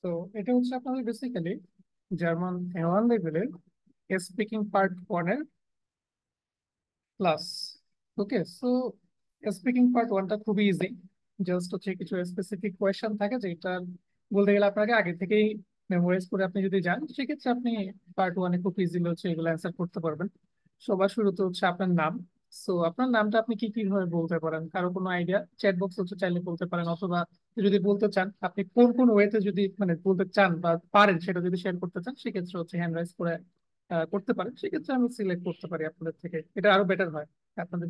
তো এটা হচ্ছে আপনাদের বেসিক্যালি জার্মান A1 লেভেলের স্পিকিং পার্ট ওয়ানের ক্লাস। ওকে, সো স্পিকিং পার্ট ওয়ানটা খুবই ইজি। জাস্ট হচ্ছে কিছু স্পেসিফিক কোয়েশ্চেন থাকে যেটা বলতে গেলে আপনাকে আগে থেকেই মেমোরাইজ করে আপনি যদি যান, সেক্ষেত্রে আপনি পার্ট ওয়ানে খুব ইজিলি হচ্ছে এগুলো অ্যান্সার করতে পারবেন। সবার শুরুতে হচ্ছে আপনার নাম। সো আপনার নামটা আপনি কি কি ভাবে বলতে পারেন, কারো কোনো আইডিয়া? চ্যাট বক্স হচ্ছে চাইলে বলতে পারেন, অথবা যদি বলতে চান আপনি কোন কোন ওয়েতে যদি মানে বলতে চান বা পারেন সেটা যদি শেয়ার করতে চান, সেক্ষেত্রে হচ্ছে হ্যান্ড রাইজ করে করতে পারেন। সেক্ষেত্রে আমি সিলেক্ট করতে পারি আপনাদের থেকে, এটা আরো বেটার হয় আপনাদের।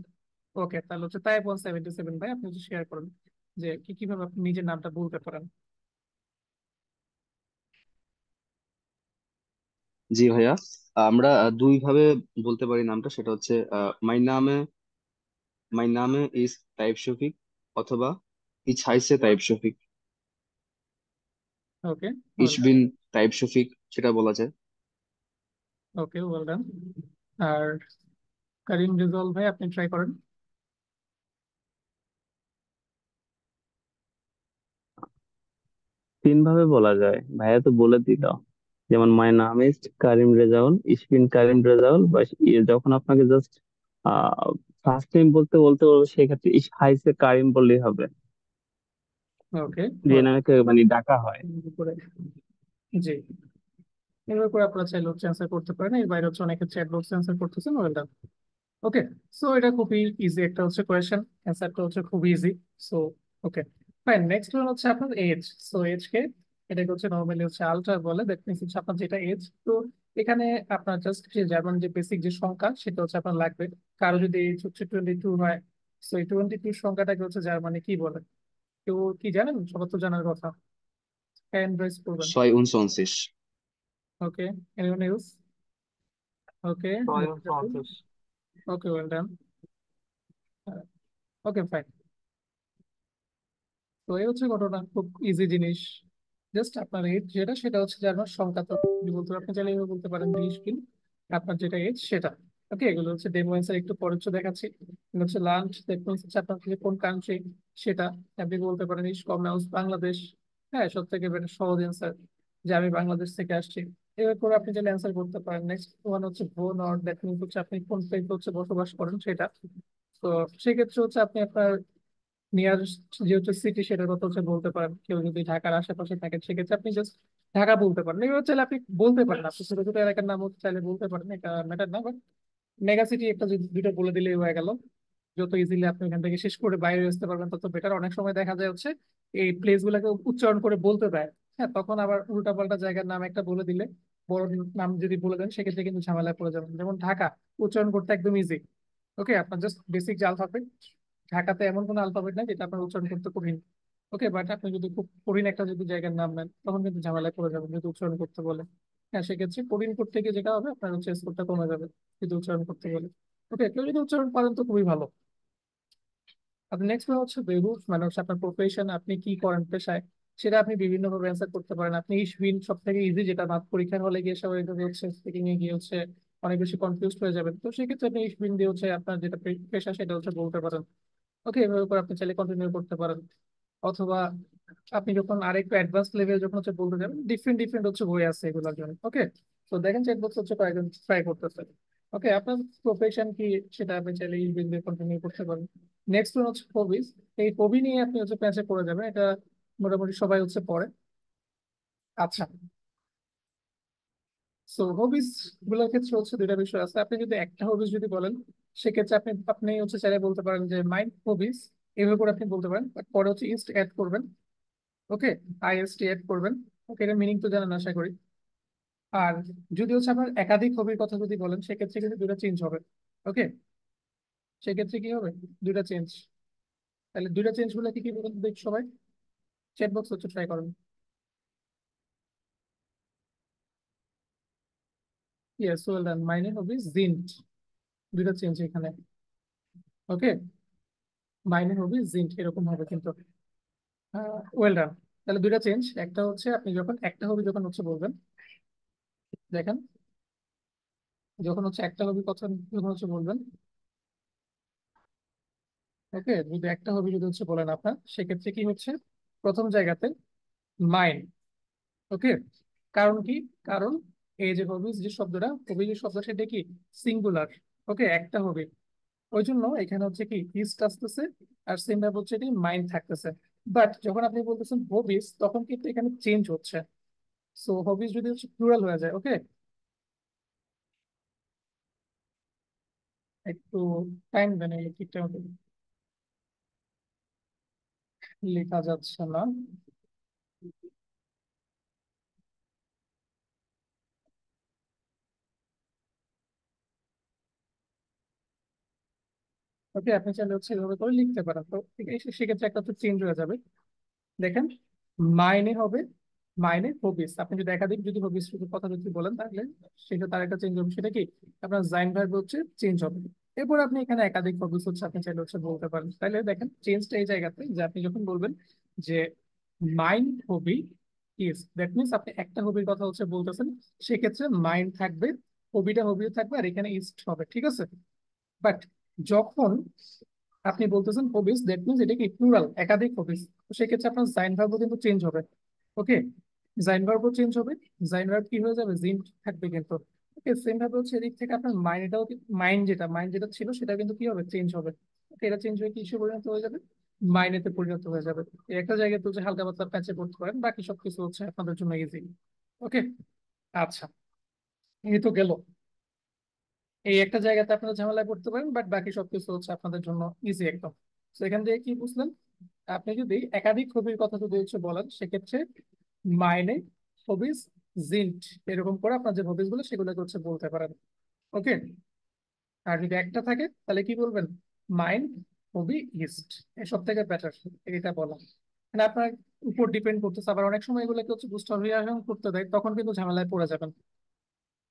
ওকে, তাহলে হচ্ছে তাই 177 ভাই, আপনি হচ্ছে শেয়ার করেন যে কি কিভাবে আপনি নিজের নামটা বলতে পারেন। জি ভাইয়া, আমরা দুই ভাবে বলতে পারি নামটা। সেটা হচ্ছে মাই নামে ইজ তাইব শফিক, অথবা ইচ হাইসে তাইব শফিক। ওকে, ইচ বিন তাইব শফিক, সেটা বলা যায়। ওকে, ওয়েল ডান। আর করিম রেজাউল ভাই, আপনি ট্রাই করেন। 3 ভাবে বলা যায়, ভাইয়া তো বলে দিল। যেমন মাই নাম ইজ কারিম রেজাউল, ইসবিন কারিম রেজাউল, বা যখন আপনাকে জাস্ট ফার্স্ট টাইম বলতে বলতে বলবে, সেক্ষেত্রে ইস হাইসে কারিম বললেই হবে, ওকে, যে নামে মানে ডাকা হয়। করে জি, এভাবে করে আপনারা চাইলে হচ্ছে অ্যান্সার করতে পারেন। এর বাইরে হচ্ছে অনেকে চ্যাট বক্সে অ্যান্সার করতেছেন, ওয়েল ডান। ওকে, সো এটা খুবই ইজি একটা হচ্ছে কোয়েশ্চেন, অ্যান্সারটা হচ্ছে খুবই easy. So okay, fine. Next one হচ্ছে আপনার এজ। সো এজ কে এটাকে হচ্ছে নর্মালি হচ্ছে আলট্রা বলে, দ্যাট মিনস হচ্ছে আপনার যেটা এজ। তো এখানে আপনার জাস্ট জার্মান যে বেসিক যে সংখ্যা সেটা হচ্ছে আপনার লাগবে। কারো যদি এজ হচ্ছে 22 হয়, সো এই 22 সংখ্যাটাকে হচ্ছে জার্মানি কি বলে? কেউ কি জানেন? সবার তো জানার কথা। হ্যান্ড রাইজ করবেন। 629। ওকে, এনিওন এলস? ওকে, 629। ওকে, ওয়েল ডান। ওকে, ফাইন। তো এই হচ্ছে ঘটনা, খুব ইজি জিনিস। জাস্ট আপনার এজ যেটা সেটা হচ্ছে জার্মান সংখ্যা। তো আপনি বলতে আপনি চাইলে এভাবে বলতে পারেন 20 কিল, আপনার যেটা এজ সেটা। ওকে, এগুলো হচ্ছে ডেমো অ্যান্সার, একটু পরে হচ্ছে দেখাচ্ছি। এগুলো হচ্ছে লাঞ্চ, দেখবেন হচ্ছে আপনার থেকে কোন কান্ট্রি সেটা। আপনি বলতে পারেন ইস কমনাউস বাংলাদেশ। হ্যাঁ, সব থেকে বেটার সহজ অ্যান্সার যে আমি বাংলাদেশ থেকে আসছি। এবার করে আপনি চাইলে অ্যান্সার করতে পারেন। নেক্সট ওয়ান হচ্ছে ভোন, অর দ্যাট মিনস হচ্ছে আপনি কোন প্লেসে হচ্ছে বসবাস করেন সেটা। তো সেক্ষেত্রে হচ্ছে আপনি আপনার নিয়ারেস্ট যেহেতু সিটি সেটার কথা হচ্ছে বলতে পারেন। কেউ যদি ঢাকার আশেপাশে থাকেন সেক্ষেত্রে আপনি জাস্ট ঢাকা বলতে পারেন। এবার চাইলে আপনি বলতে পারেন আপনি ছোট ছোট এলাকার নাম হচ্ছে চাইলে বলতে পারেন, এটা ম্যাটার না। বাট মেগা সিটি একটা যদি দুইটা বলে দিলেই হয়ে গেল। যত ইজিলি আপনি এখান থেকে শেষ করে বাইরে আসতে পারবেন তত বেটার। অনেক সময় দেখা যায় হচ্ছে এই প্লেস গুলাকে উচ্চারণ করে বলতে দেয়, হ্যাঁ, তখন আবার উল্টা পাল্টা জায়গার নাম একটা বলে দিলে, বড় নাম যদি বলে দেন সেক্ষেত্রে কিন্তু ঝামেলায় পড়ে যাবেন। যেমন ঢাকা উচ্চারণ করতে একদম ইজি। ওকে, আপনার জাস্ট বেসিক যে আলফাবেট, ঢাকাতে এমন কোনো আলফাবেট নাই যেটা আপনার উচ্চারণ করতে কঠিন। ওকে, বাট আপনি যদি খুব কঠিন একটা যদি জায়গার নাম নেন তখন কিন্তু ঝামেলায় পড়ে যাবেন যদি উচ্চারণ করতে বলে। হ্যাঁ, সেক্ষেত্রে কঠিন করতে গিয়ে যেটা হবে আপনার হচ্ছে স্কোরটা কমে যাবে যদি উচ্চারণ করতে বলে। ওকে, কেউ যদি উচ্চারণ পারেন তো খুবই ভালো। আপনি নেক্সট হচ্ছে বেহুশ, মানে হচ্ছে আপনার প্রফেশন, আপনি কি করেন পেশায়, সেটা আপনি বিভিন্ন ভাবে অ্যান্সার করতে পারেন। আপনি ইসবিন সব থেকে ইজি, যেটা মাত্র পরীক্ষার হলে গিয়ে সবাই হচ্ছে স্পিকিং এ গিয়ে হচ্ছে অনেক বেশি কনফিউজ হয়ে যাবেন। তো সেক্ষেত্রে আপনি ইসবিন দিয়ে হচ্ছে আপনার যেটা পেশা সেটা হচ্ছে বলতে পারেন। ওকে, এভাবে করে আপনি চাইলে কন্টিনিউ করতে পারেন। অথবা আপনি যখন আরেকটু অ্যাডভান্স লেভেল যখন হচ্ছে বলতে যাবেন, ডিফারেন্ট ডিফারেন্ট হচ্ছে বই আছে এগুলোর জন্য। ওকে, তো দেখেন চ্যাট বক্স হচ্ছে কয়েকজন ট্রাই করতেছে। ওকে, আপনার প্রফেশন কি সেটা আপনি চাইলে এই বিল দিয়ে কন্টিনিউ করতে পারেন। নেক্সট ওয়ান হচ্ছে হবিস। এই হবি নিয়ে আপনি হচ্ছে প্যাচে পড়ে যাবেন, এটা মোটামুটি সবাই হচ্ছে পড়ে। আচ্ছা, সো হবিস গুলোর ক্ষেত্রে হচ্ছে দুইটা বিষয় আছে। আপনি যদি একটা হবিস যদি বলেন, সেক্ষেত্রে আপনি আপনি হচ্ছে চাইলে বলতে পারেন যে মাইন্ড হবিস, এভাবে করে আপনি বলতে পারেন। বাট পরে হচ্ছে ইস্ট অ্যাড করবেন। ওকে, আইএসটি অ্যাড করবেন। ওকে, এর মিনিং তো জানেন আশা করি। আর যদি হচ্ছে আপনার একাধিক হবির কথা যদি বলেন সেক্ষেত্রে কিন্তু দুটো চেঞ্জ হবে। ওকে, সেক্ষেত্রে কি হবে? দুইটা চেঞ্জ। তাহলে দুইটা চেঞ্জ গুলো কি কি বলুন তো দেখি সবাই। চ্যাট বক্স হচ্ছে ট্রাই করেন। Yes, well done. মাইনে হবে জিন্ট। দুইটা চেঞ্জ এখানে। ওকে, মাইনে হবে জিন্ট, এরকম হবে কিন্তু। Well done. তাহলে দুইটা চেঞ্জ, একটা হচ্ছে আপনি যখন একটা হবি যখন হচ্ছে বলবেন, দেখেন, যখন হচ্ছে একটা হবি কথা যখন হচ্ছে বলবেন, ওকে, যদি একটা হবি যদি হচ্ছে বলেন আপনার, সেক্ষেত্রে কি হচ্ছে প্রথম জায়গাতে মাইন্ড। ওকে, কারণ কি? কারণ এই যে হবিস যে শব্দটা, হবি যে শব্দ, সেটা কি সিঙ্গুলার। ওকে, একটা হবে, ওই জন্য এখানে হচ্ছে কি ইস্ট আসতেছে, আর সেম ভাবে হচ্ছে কি মাইন্ড থাকতেছে। বাট যখন আপনি বলতেছেন হবিস, তখন কিন্তু এখানে চেঞ্জ হচ্ছে। সো হবিস যদি হচ্ছে প্লুরাল হয়ে যায়, ওকে, একটু টাইম দেন, এই ঠিকঠাক মতো লেখা যাচ্ছে না। ওকে, আপনি চাইলে হচ্ছে এভাবে করে লিখতে পারেন। তো ঠিক আছে, সেক্ষেত্রে একটা তো চেঞ্জ হয়ে যাবে। দেখেন, মাইনে হবে মাইনে হবিস। আপনি যদি একাধিক যদি হবিস কথা যদি বলেন, তাহলে সেটা তার একটা চেঞ্জ হবে। সেটা কি আপনার জাইন ভার্ব হচ্ছে চেঞ্জ হবে। এরপর আপনি এখানে একাধিক হবিস হচ্ছে আপনি চাইলে হচ্ছে বলতে পারেন। তাহলে দেখেন চেঞ্জটা এই জায়গাতে, যে আপনি যখন বলবেন যে mind hobby is, that means আপনি একটা হবির কথা হচ্ছে বলতেছেন, সেক্ষেত্রে মাইন্ড থাকবে, হবিটা হবিও থাকবে, আর এখানে ইস্ট হবে, ঠিক আছে। বাট যখন আপনি বলতেছেন হবিস, দ্যাট মিনস এটা কি প্লুরাল, একাধিক হবিস, তো সেক্ষেত্রে আপনার জাইন ভার্বও কিন্তু চেঞ্জ হবে। ওকে, জাইন ভার্বও চেঞ্জ হবে। জাইন ভার্ব কি হয়ে যাবে, জিন থাকবে কিন্তু। ওকে, সেম ভাবে হচ্ছে এদিক থেকে আপনার মাইন্ডটাও, মাইন্ড যেটা ছিল সেটা কিন্তু কি হবে, চেঞ্জ হবে। ওকে, এটা চেঞ্জ হয়ে কিসে পরিণত হয়ে যাবে, মাইনেতে পরিণত হয়ে যাবে। এই একটা জায়গায় তো হচ্ছে হালকা পাতলা প্যাচে পড়তে পারেন, বাকি সবকিছু হচ্ছে আপনাদের জন্য ইজি। ওকে, আচ্ছা, এই তো গেল। এই একটা জায়গাতে আপনারা ঝামেলায় পড়তে পারেন, বাট বাকি সবকিছু হচ্ছে আপনাদের জন্য ইজি একদম। তো এখান থেকে কি বুঝলেন, আপনি যদি একাধিক হবির কথা যদি হচ্ছে বলেন, সেক্ষেত্রে মাইনে, হবিস, জিন্ট, এরকম করে আপনার যে হবিস গুলো সেগুলোকে হচ্ছে বলতে পারেন। ওকে, আর যদি একটা থাকে তাহলে কি বলবেন, মাইন্ড, হবি, ইস্ট। এসব থেকে বেটার এটা বলা। মানে আপনার উপর ডিপেন্ড করতেছে। আবার অনেক সময় এগুলোকে হচ্ছে বুস্টার করতে দেয়, তখন কিন্তু ঝামেলায় পড়ে যাবেন।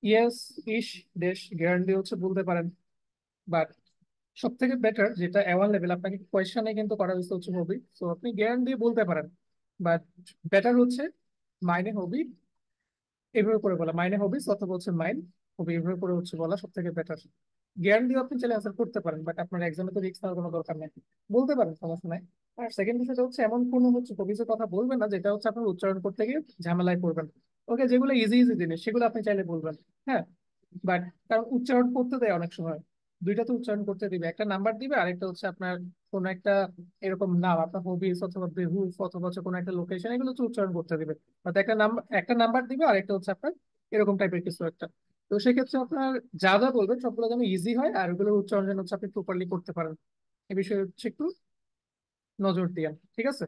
ইয়েস, ইস, দেশ, গ্যারান্টি হচ্ছে বলতে পারেন। বাট সব থেকে বেটার যেটা অ্যাওয়ান লেভেল, আপনাকে কোয়েশ্চেনে কিন্তু করা হয়েছে হচ্ছে হবি, তো আপনি জ্ঞান দিয়ে বলতে পারেন। বাট বেটার হচ্ছে মাইনে হবি এভাবে করে বলা, মাইনে হবিস অথবা হচ্ছে মাইন হবি, এভাবে করে হচ্ছে বলা সব থেকে বেটার। জ্ঞান দিয়ে আপনি চাইলে আনসার করতে পারেন, বাট আপনার এক্সামে তো রিস্ক নেওয়ার কোনো দরকার নেই, বলতে পারেন, সমস্যা নাই। আর সেকেন্ড বিষয়টা হচ্ছে এমন কোনো হচ্ছে হবিসের কথা বলবেন না যেটা হচ্ছে আপনার উচ্চারণ করতে গিয়ে ঝামেলায় পড়বেন। ওকে, যেগুলো ইজি ইজি জিনিস সেগুলো আপনি চাইলে বলবেন। হ্যাঁ, বাট কারণ উচ্চারণ করতে দেয় অনেক সময়, দুইটা তো উচ্চারণ করতে দিবে, একটা নাম্বার দিবে, আরেকটা হচ্ছে আপনার কোন একটা এরকম নাম, আপনার হবিস অথবা বেহুস অথবা হচ্ছে কোনো একটা লোকেশন, এগুলো হচ্ছে উচ্চারণ করতে দিবে। অর্থাৎ একটা নাম্বার দিবে, আরেকটা হচ্ছে আপনার এরকম টাইপের কিছু একটা। তো সেক্ষেত্রে আপনার যা যা বলবেন সবগুলো যেন ইজি হয়, আর ওগুলোর উচ্চারণ যেন হচ্ছে আপনি প্রপারলি করতে পারেন। এ বিষয়ে হচ্ছে একটু নজর দিয়েন, ঠিক আছে।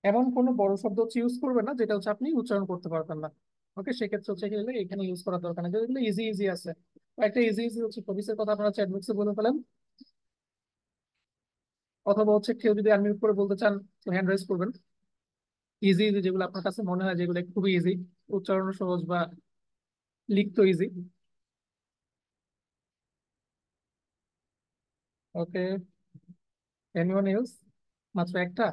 এমন কোনো বড় শব্দ হচ্ছে ইউজ করবেন না যেটা হচ্ছে আপনি উচ্চারণ করতে পারবেন না। ওকে, সেক্ষেত্রে হচ্ছে গেলে এখানে ইউজ করার দরকার নেই, যেগুলো ইজি ইজি আছে। একটা ইজি ইজি হচ্ছে টপিক্সের কথা আপনারা চ্যাট বক্সে বলে ফেলেন, অথবা হচ্ছে কেউ যদি আনমিউট করে বলতে চান তো হ্যান্ড রাইজ করবেন। ইজি ইজি যেগুলো আপনার কাছে মনে হয় যেগুলো খুবই ইজি, উচ্চারণ সহজ বা লিখতে ইজি। ওকে, এনিওয়ান এলস, মাত্র একটা।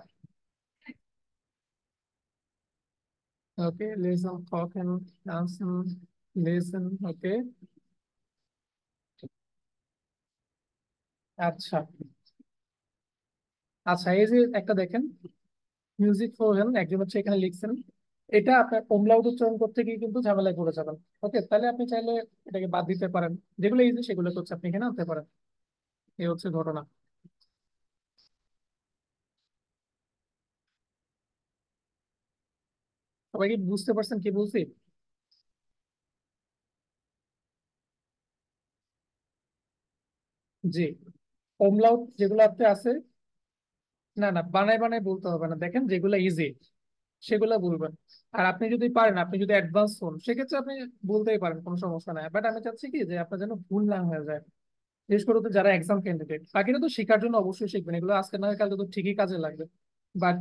Okay, listen, talk and answer, listen. Okay, আচ্ছা, আচ্ছা, এই যে একটা দেখেন, মিউজিক ফর হেলথ, একজন হচ্ছে এখানে লিখছেন, এটা আপনার ওমলাউট উচ্চারণ করতে গিয়ে কিন্তু ঝামেলায় পড়ে যাবেন। ওকে, তাহলে আপনি চাইলে এটাকে বাদ দিতে পারেন, যেগুলো ইজি সেগুলো হচ্ছে আপনি এখানে আনতে পারেন। এই হচ্ছে ঘটনা। সবাই কি বুঝতে পারছেন কি বলছি? জি, ওমলাউট যেগুলো আপনি আছে, না না, বানায় বানায় বলতে হবে না, দেখেন যেগুলো ইজি সেগুলো বলবেন। আর আপনি যদি পারেন, আপনি যদি অ্যাডভান্স হন, সেক্ষেত্রে আপনি বলতেই পারেন, কোনো সমস্যা নাই। বাট আমি চাচ্ছি কি যে আপনার যেন ভুল না হয়ে যায়, বিশেষ করে তো যারা এক্সাম ক্যান্ডিডেট, বাকিরা তো শেখার জন্য অবশ্যই শিখবেন, এগুলো আজকে না হয় কালকে তো ঠিকই কাজে লাগবে। বাট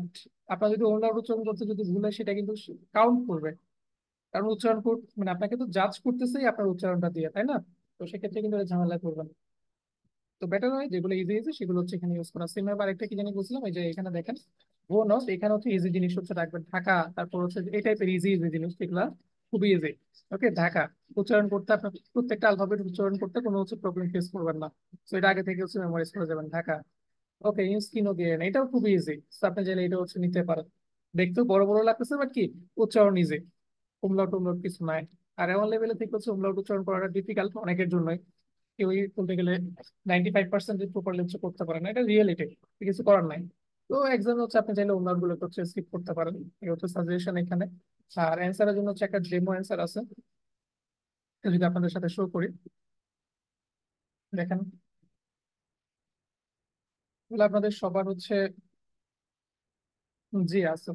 আপনার যদি অন্য উচ্চারণ করতে যদি ভুল হয়, সেটা কিন্তু কাউন্ট করবে। কারণ উচ্চারণ মানে আপনাকে তো জাজ করতেছেই আপনার উচ্চারণটা দিয়ে, তাই না? তো সেক্ষেত্রে কিন্তু এটা ঝামেলায় করবেন। তো বেটার হয় যেগুলো ইজি ইজি সেগুলো হচ্ছে এখানে ইউজ করা। সেম ভাবে আরেকটা কি জানি বলছিলাম, এই যে এখানে দেখেন বোনাস, এখানে হচ্ছে ইজি জিনিস হচ্ছে রাখবেন, ঢাকা, তারপর হচ্ছে এই টাইপের ইজি ইজি জিনিস এগুলা খুবই ইজি। ওকে, ঢাকা উচ্চারণ করতে আপনার প্রত্যেকটা আলফাবেট উচ্চারণ করতে কোনো হচ্ছে প্রবলেম ফেস করবেন না। তো এটা আগে থেকে হচ্ছে মেমোরাইজ করে যাবেন, ঢাকা। ওকে, ইউস্কিনোগেন, এটাও খুব ইজি, আপনি চাইলে এটা হচ্ছে নিতে পারেন। দেখতেও বড় বড় লাগতেছে, বাট কি উচ্চারণ ইজি, উমলাউট টুমলাউট কিছু নাই। আর এমন লেভেলে থেকে হচ্ছে উমলাউট উচ্চারণ করাটা ডিফিকাল্ট অনেকের জন্যই। কেউই বলতে গেলে 95% প্রপারলি হচ্ছে করতে পারে না, এটা রিয়েলিটি, কিছু করার নাই। তো এক্সাম হচ্ছে আপনি চাইলে উমলাউট গুলো হচ্ছে স্কিপ করতে পারেন, এই হচ্ছে সাজেশন এখানে। আর অ্যান্সারের জন্য হচ্ছে একটা ডেমো অ্যান্সার আছে, এটা যদি আপনাদের সাথে শো করি, দেখেন। তাহলে আপনাদের সবার হচ্ছে, জি আছে।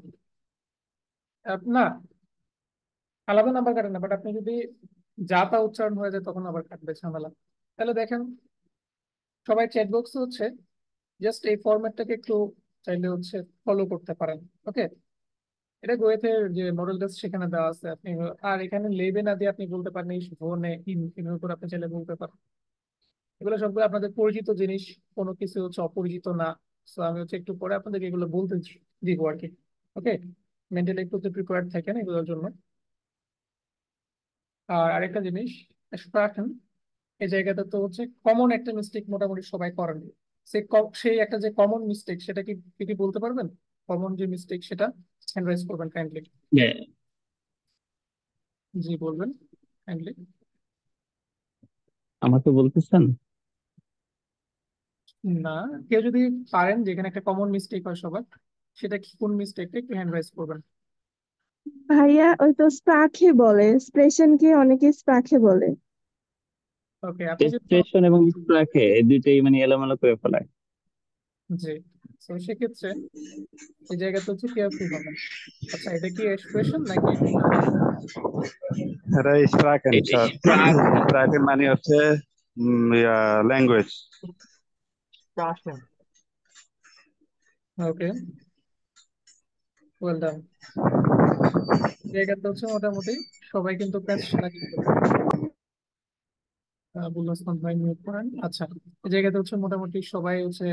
না, আলাদা নাম্বার কাটে না, বাট আপনি যদি যা তা উচ্চারণ হয়ে যায় তখন আবার কাটবে ঝামেলা। তাহলে দেখেন, সবাই চ্যাট বক্সে হচ্ছে জাস্ট এই ফরম্যাটটাকে একটু চাইলে হচ্ছে ফলো করতে পারেন। ওকে, এটা গোয়েতে যে মডেল টেস্ট সেখানে দেওয়া আছে আপনি। আর এখানে লেবে না দিয়ে আপনি বলতে পারেন ইস ভনে ইন, এগুলোর উপর আপনি চাইলে বলতে পারেন। এগুলো সবগুলো আপনাদের পরিচিত জিনিস, কোনো কিছু হচ্ছে অপরিচিত না। তো আমি হচ্ছে একটু পরে আপনাদেরকে এগুলো বলতে দিব আর কি। ওকে, মেন্টালি একটু প্রিপেয়ার্ড থাকেন এগুলোর জন্য। আর আরেকটা জিনিস রাখেন, এই জায়গাটা তো হচ্ছে কমন একটা মিস্টেক মোটামুটি সবাই করেন। সেই একটা যে কমন মিস্টেক, সেটা কি কি কি বলতে পারবেন? কমন যে মিস্টেক সেটা হ্যান্ড রাইজ করবেন কাইন্ডলি। হ্যাঁ, জি বলবেন কাইন্ডলি। আমাকে বলতেছেন? না, কেউ যদি পারেন, যেখানে একটা কমন মিস্টেক হয় সবার, সেটা কি কোন মিস্টেকটা একটু হ্যান্ড রাইজ করবেন। ভাইয়া ওই তো স্প্রাখে বলে, এক্সপ্রেশনকে অনেকে স্প্রাখে বলে। ওকে, আপনি যদি, এক্সপ্রেশন এবং রাখে এই দুইটাই মানে এলোমেলো করে ফেলায়। জি, তো সেক্ষেত্রে এই জায়গাতে হচ্ছে কেয়ারফুল হবেন। আচ্ছা, এটা কি এক্সপ্রেশন নাকি স্প্রাকেন? এটা স্প্রাকেন স্যার। প্রাক স্প্রাকেন মানে হচ্ছে ল্যাঙ্গুয়েজ। ওকে, ওয়েল ডান। জায়গাতে হচ্ছে মোটামুটি সবাই কিন্তু প্যাচ লাগিয়ে ফেলবেন। বুল্লাসমান ভাই মিউট করেন। আচ্ছা, এই জায়গাতে হচ্ছে মোটামুটি সবাই হচ্ছে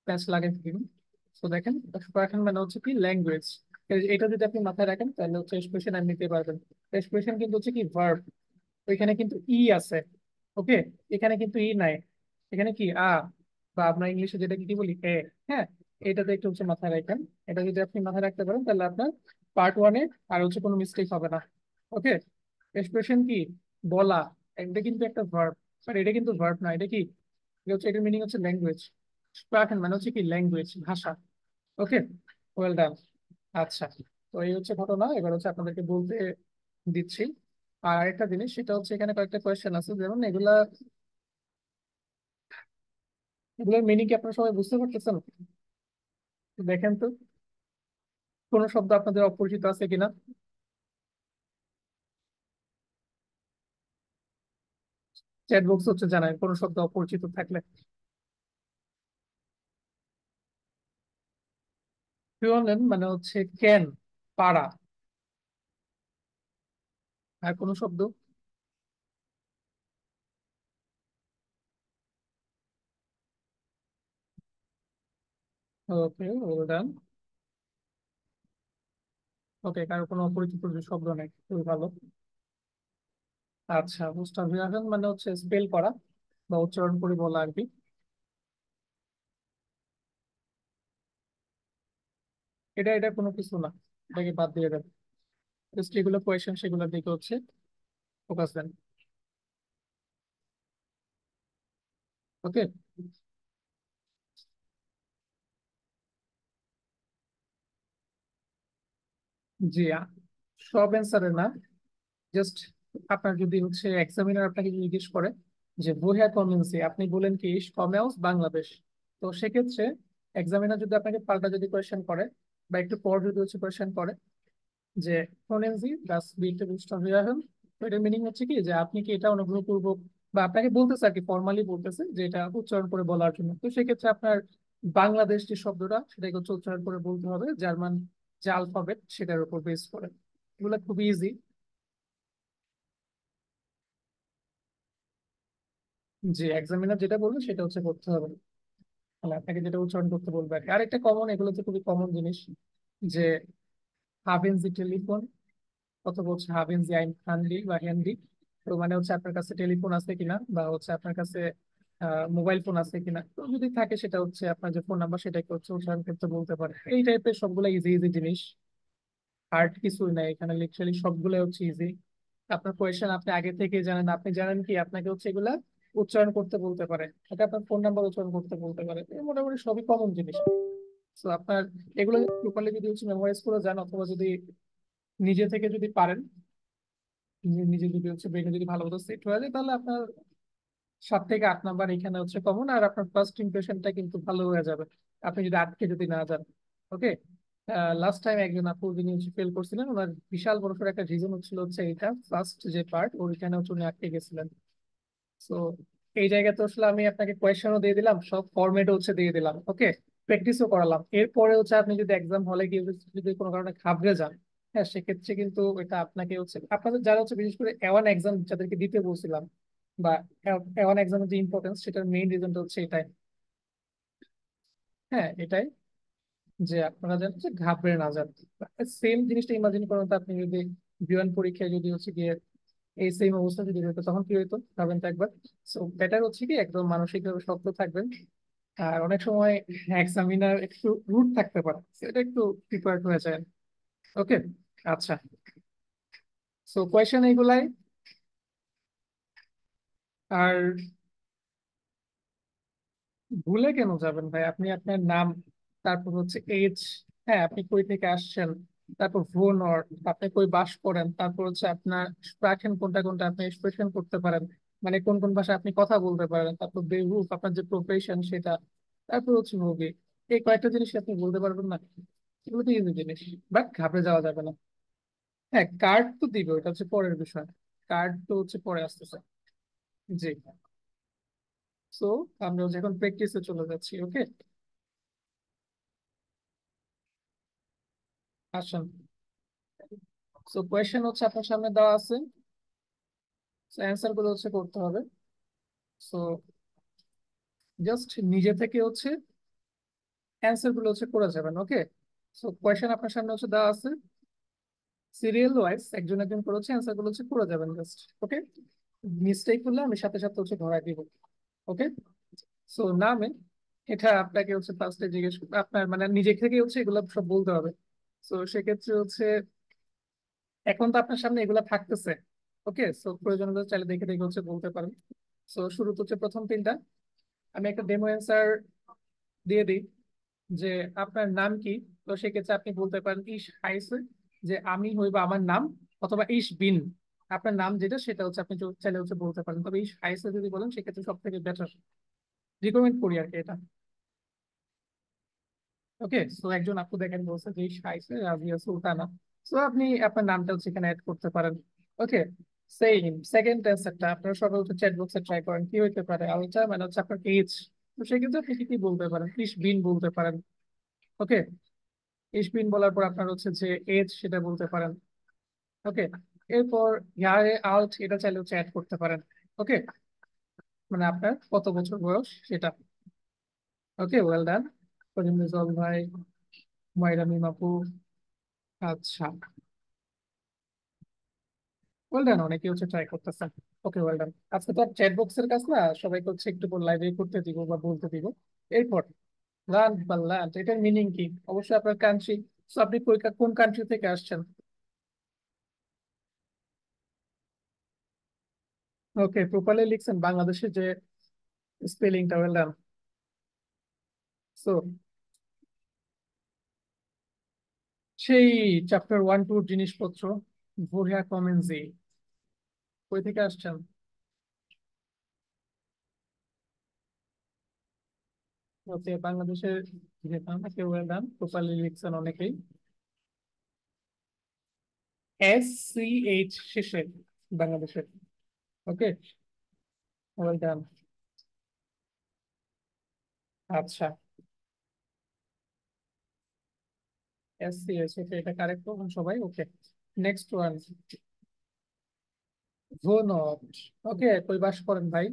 প্যাচ লাগাই ফেলবেন। তো দেখেন, এখন মানে হচ্ছে কি ল্যাঙ্গুয়েজ, এটা যদি আপনি মাথায় রাখেন তাহলে হচ্ছে এক্সপ্রেশন আর নিতে পারবেন। এক্সপ্রেশন কিন্তু হচ্ছে কি ভার্ব, ওইখানে কিন্তু ই আছে। ওকে, এখানে কিন্তু ই নাই, এখানে কি বা আমরা ইংলিশে যেটা কি বলি এ। হ্যাঁ, এটাতে একটু হচ্ছে মাথায় রাখেন। এটা যদি আপনি মাথায় রাখতে পারেন তাহলে আপনার পার্ট ওয়ানে আর হচ্ছে কোনো মিস্টেক হবে না। ওকে, এক্সপ্রেশন কি বলা, এটা কিন্তু একটা ভার্ব, বাট এটা কিন্তু ভার্ব না, এটা কি, এটা হচ্ছে, এটার মিনিং হচ্ছে ল্যাঙ্গুয়েজ। স্প্রাকেন মানে হচ্ছে কি ল্যাঙ্গুয়েজ, ভাষা। ওকে, ওয়েল ডান। আচ্ছা, তো এই হচ্ছে ঘটনা, এবার হচ্ছে আপনাদেরকে বলতে দিচ্ছি। আর একটা জিনিস, সেটা হচ্ছে এখানে কয়েকটা কোয়েশ্চেন আছে, যেমন এগুলোর মিনিং কি আপনারা সবাই বুঝতে পারতেছেন? দেখেন তো, কোনো শব্দ আপনাদের অপরিচিত আছে কিনা। চ্যাট বক্স হচ্ছে জানায় কোনো শব্দ অপরিচিত থাকলে। ফিওনেন মানে হচ্ছে ক্যান, পারা। আর কোনো শব্দ? ওকে, ওয়েল ডান। ওকে, কারো কোনো অপরিচিত যে শব্দ নেই, খুবই ভালো। আচ্ছা, মুস্তাফিজান মানে হচ্ছে স্পেল করা বা উচ্চারণ করে বলা আর কি। এটা এটা কোনো কিছু না, এটাকে বাদ দিয়ে দেন। জাস্ট যেগুলো কোয়েশ্চেন সেগুলোর দিকে হচ্ছে ফোকাস দেন। ওকে, জি, সব অ্যান্সারে না, জাস্ট আপনার যদি হচ্ছে এক্সামিনার আপনাকে জিজ্ঞেস করে যে woher kommen Sie, আপনি বলেন কি ich komme aus বাংলাদেশ। তো সেক্ষেত্রে এক্সামিনার যদি আপনাকে পাল্টা যদি কোয়েশ্চেন করে, বা একটু পর যদি হচ্ছে কোয়েশ্চেন করে যে শোনেন জি দাস বিতে বুঝতে হবে, তো এটার মিনিং হচ্ছে কি যে আপনি কি এটা অনুগ্রহপূর্বক, বা আপনাকে বলতেছে আর কি, ফর্মালি বলতেছে যে এটা উচ্চারণ করে বলার জন্য। তো সেক্ষেত্রে আপনার বাংলাদেশ যে শব্দটা, সেটাকে হচ্ছে উচ্চারণ করে বলতে হবে, জার্মান যে আলফাবেট সেটার উপর বেস করে। এগুলো খুবই ইজি। জি, এক্সামিনার যেটা বলবে সেটা হচ্ছে করতে হবে, তাহলে আপনাকে যেটা উচ্চারণ করতে বলবে আর কি। আরেকটা কমন, এগুলো হচ্ছে খুবই কমন জিনিস, যে হাভেন জি টেলিফোন, অথবা হচ্ছে হাভেন জি আইন হ্যান্ডি বা হ্যান্ডি। তো মানে হচ্ছে আপনার কাছে টেলিফোন আছে কিনা, বা হচ্ছে আপনার কাছে মোবাইল ফোন আছে কিনা, তো যদি থাকে সেটা হচ্ছে আপনার যে ফোন নাম্বার সেটাকে হচ্ছে উচ্চারণ করতে বলতে পারে। এই টাইপের সবগুলো ইজি ইজি জিনিস, হার্ড কিছুই নাই এখানে, লিটারালি সবগুলো হচ্ছে ইজি। আপনার কোয়েশ্চেন আপনি আগে থেকে জানেন, আপনি জানেন কি আপনাকে হচ্ছে এগুলা উচ্চারণ করতে বলতে পারে, এটা আপনার ফোন নাম্বার উচ্চারণ করতে বলতে পারে, এই মোটামুটি সবই কমন জিনিস। তো আপনার এগুলো প্রপারলি যদি হচ্ছে মেমোরাইজ করে যান, অথবা যদি নিজে থেকে যদি পারেন, নিজে যদি হচ্ছে ব্রেনে যদি ভালো মতো সেট হয়ে যায়, তাহলে আপনার 7 থেকে 8 নাম্বার এখানে হচ্ছে কমন, আর আপনার ফার্স্ট ইমপ্রেশনটা কিন্তু ভালো হয়ে যাবে আপনি যদি আটকে যদি না যান। ওকে, লাস্ট টাইম একজন আপু যিনি হচ্ছে ফেল করছিলেন, ওনার বিশাল বড় সড় একটা রিজন হচ্ছিল হচ্ছে এটা ফার্স্ট যে পার্ট, ওইখানে হচ্ছে উনি আটকে গেছিলেন। তো এই জায়গাতে আসলে আমি আপনাকে কোয়েশ্চেনও দিয়ে দিলাম, সব ফরম্যাটও হচ্ছে দিয়ে দিলাম, ওকে, প্র্যাকটিসও করালাম। এরপরে হচ্ছে আপনি যদি এক্সাম হলে গিয়ে যদি কোনো কারণে ঘাবড়ে যান, হ্যাঁ সেক্ষেত্রে কিন্তু এটা আপনাকে হচ্ছে আপনাদের যারা হচ্ছে বিশেষ করে এওয়ান এক্সাম যাদেরকে দিতে বলছিলাম, বা এওয়ান এক্সামের যে ইম্পর্টেন্স, সেটার মেইন রিজনটা হচ্ছে এটাই। হ্যাঁ এটাই, যে আপনারা যেন হচ্ছে ঘাবড়ে না যান। সেম জিনিসটা ইমাজিন করেন তো, আপনি যদি বিমান পরীক্ষায় যদি হচ্ছে গিয়ে এই সেম অবস্থা যদি হতো, তখন কি হতো ভাবেন তো একবার। সো বেটার হচ্ছে কি একদম মানসিকভাবে শক্ত থাকবেন। আর অনেক সময় এক্সামিনার একটু রুড থাকতে পারে, so এটা একটু প্রিপেয়ার্ড হয়ে যায়। ওকে, আচ্ছা, সো কোয়েশ্চেন এইগুলাই। আর ভুলে কেন যাবেন ভাই, আপনি আপনার নাম, তারপর হচ্ছে এজ, হ্যাঁ আপনি কই থেকে আসছেন, তারপর ভোন অর আপনি কই বাস করেন, তারপর হচ্ছে আপনার স্প্রাখেন কোনটা কোনটা আপনি এক্সপ্রেশন করতে পারেন, মানে কোন কোন ভাষা আপনি কথা বলতে পারেন, তারপর বেহুক আপনার যে প্রফেশন সেটা, তারপর হচ্ছে মুভি, এই কয়েকটা জিনিস কি আপনি বলতে পারবেন না? এগুলো তো ইজি জিনিস, বাট ঘাবড়ে যাওয়া যাবে না। হ্যাঁ কার্ড তো দিবে, ওটা হচ্ছে পরের বিষয়, কার্ড তো হচ্ছে পরে আসতেছে। জি, সো আমরা হচ্ছে এখন প্র্যাকটিসে চলে যাচ্ছি। ওকে, আসুন। সো কোয়েশ্চেন হচ্ছে আপনার সামনে দেওয়া আছে, অ্যান্সার গুলো হচ্ছে করতে হবে। সো জাস্ট নিজে থেকে হচ্ছে অ্যান্সার গুলো হচ্ছে করে যাবেন। ওকে, সো কোয়েশ্চেন আপনার সামনে হচ্ছে দেওয়া আছে, সিরিয়াল ওয়াইজ একজন একজন করে হচ্ছে অ্যান্সার গুলো হচ্ছে করে যাবেন জাস্ট। ওকে, মিস্টেক হলে আমি সাথে সাথে হচ্ছে ধরাই দিব। ওকে, সো নামে, এটা আপনাকে হচ্ছে ফার্স্টে জিজ্ঞেস আপনার মানে নিজে থেকে হচ্ছে এগুলো সব বলতে হবে। সো সেক্ষেত্রে হচ্ছে এখন তো আপনার সামনে এগুলা থাকতেছে। ওকে, সো প্রয়োজন হলে চাইলে দেখে দেখে হচ্ছে বলতে পারেন। সো শুরুতে হচ্ছে প্রথম তিনটা, আমি একটা ডেমো অ্যান্সার দিয়ে দিই যে আপনার নাম কি। তো সেক্ষেত্রে আপনি বলতে পারেন ইস হাইসে, যে আমি হইবা আমার নাম, অথবা ইস বিন, আপনার নাম যেটা সেটা হচ্ছে আপনি চাইলে হচ্ছে বলতে পারেন, তবে ইস হাইসে যদি বলেন সেক্ষেত্রে সব থেকে বেটার, রিকমেন্ড করি আর কি এটা। ওকে, সো একজন আপু দেখেন বলছে যে ইস হাইসে রাজিয়া সুলতানা, সো আপনি আপনার নামটা হচ্ছে এখানে অ্যাড করতে পারেন। ওকে, সেম সেকেন্ড অ্যান্সারটা আপনারা সবাই হচ্ছে চ্যাট বক্সে ট্রাই করেন, কি হইতে পারে আলটা মানে হচ্ছে আপনার এজ, তো সেক্ষেত্রে আপনি কি বলতে পারেন, ইস বিন বলতে পারেন। ওকে, ইসবিন বলার পর আপনার হচ্ছে যে এজ সেটা বলতে পারেন। ওকে, এরপর ইয়ারে আল্ট এটা চাইলে হচ্ছে অ্যাড করতে পারেন। ওকে, মানে আপনার কত বছর বয়স সেটা। ওকে, ওয়েল ডান করিম রেজাউল ভাই, মাইরা মিম আপু। আচ্ছা, ওয়েল ডান, অনেকে হচ্ছে ট্রাই করতেছেন। ওকে, ওয়েল ডান। আজকে তো চ্যাট বক্সের কাজ না, সবাইকে হচ্ছে একটু লাইভে করতে দিব বা বলতে দিব। এরপর লান্ট বা লান্ট এটার মিনিং কি, অবশ্যই আপনার কান্ট্রি। আপনি কোন কান্ট্রি থেকে আসছেন? ওকে, প্রপারলি লিখছেন বাংলাদেশের যে স্পেলিংটা, ওয়েল ডান। সো সেই চ্যাপ্টার 1 2 জিনিসপত্র, ভুরিয়া কমেন্সি, কই থেকে আসছেন? ওকে, বাংলাদেশের যেতাম, ওকে ওয়েল ডান, প্রপারলি লিখছেন অনেকেই। SCH শেষে, বাংলাদেশের। ওকে, ওয়েল ডান। আচ্ছা, SCH, ওকে এটা কারেক্ট করুন সবাই। ওকে, নেক্সট ওয়ান, ভোনট। ওকে, কই বাস করেন ভাই?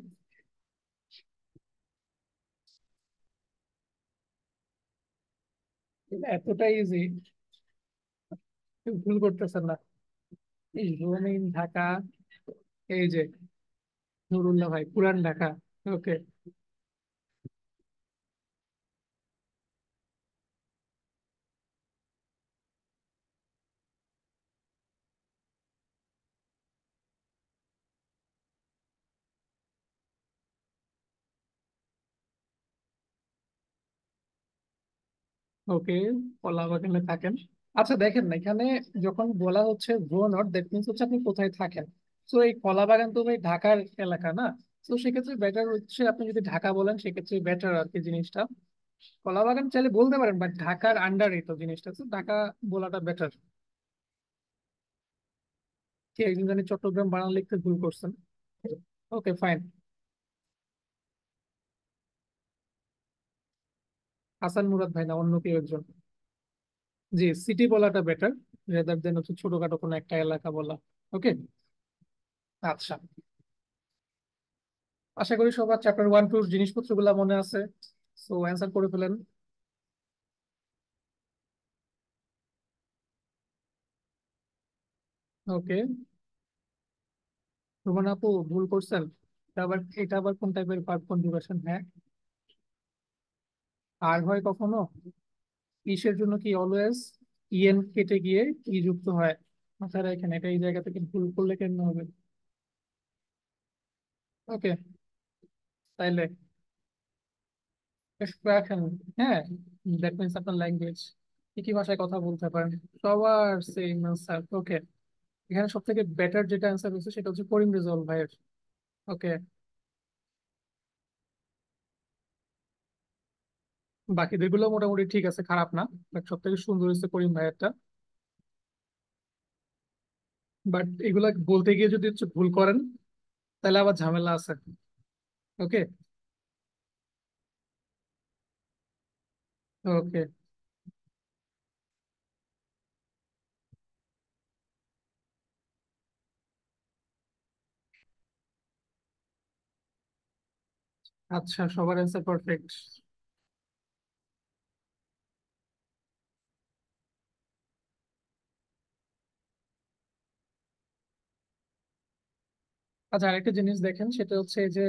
এটা এতটাই ইজি, ভুল করতেছেন না। এই রোমিন ঢাকা, এই যে নুরুল্লাহ ভাই পুরান ঢাকা। ওকে, ওকে, কলা বাগানে থাকেন। আচ্ছা দেখেন না, এখানে যখন বলা হচ্ছে ব্রো নট, দ্যাট মিনস হচ্ছে আপনি কোথায় থাকেন। তো এই কলা বাগান তো ভাই ঢাকার এলাকা না। তো সেক্ষেত্রে বেটার হচ্ছে আপনি যদি ঢাকা বলেন সেক্ষেত্রে বেটার আর কি জিনিসটা। কলা বাগান চাইলে বলতে পারেন, বাট ঢাকার আন্ডারে তো জিনিসটা, তো ঢাকা বলাটা বেটার। কি একজন জানি চট্টগ্রাম বানান লিখতে ভুল করছেন। Okay fine. হাসান মুরাদ ভাই না, অন্য কেউ একজন। জি, সিটি বলাটা বেটার রেদার দেন হচ্ছে ছোটখাটো কোনো একটা এলাকা বলা। ওকে। আচ্ছা, আশা করি সবার চ্যাপ্টার 1 2 জিনিসপত্র গুলা মনে আছে। সো অ্যান্সার করে ফেলেন। ওকে, রুমান আপু ভুল করছেন। এটা আবার কোন টাইপের ভার্ব কনজুগেশন? হ্যাঁ, আর হয় কখনো? কিসের জন্য কি অলওয়েজ ইএন কেটে গিয়ে কি যুক্ত হয়? মাথায় রাখেন, এটা এই জায়গা থেকে ভুল করলে কেন হবে। ওকে, তাইলে রাখেন। হ্যাঁ, দ্যাট মিনস আপনার ল্যাঙ্গুয়েজ কি কি ভাষায় কথা বলতে পারেন। সবার সেম আনসার। ওকে, এখানে সব থেকে বেটার যেটা অ্যান্সার হচ্ছে সেটা হচ্ছে করিম রেজাউল ভাইয়ের। ওকে, বাকিদের গুলো মোটামুটি ঠিক আছে, খারাপ না। বাট সব থেকে সুন্দর হচ্ছে করিম ভাইয়েরটা। বাট এগুলা বলতে গিয়ে যদি হচ্ছে ভুল করেন তাহলে আবার ঝামেলা আছে। ওকে। ওকে, আচ্ছা সবার অ্যান্সার পারফেক্ট। আচ্ছা, আরেকটা জিনিস দেখেন, সেটা হচ্ছে এই যে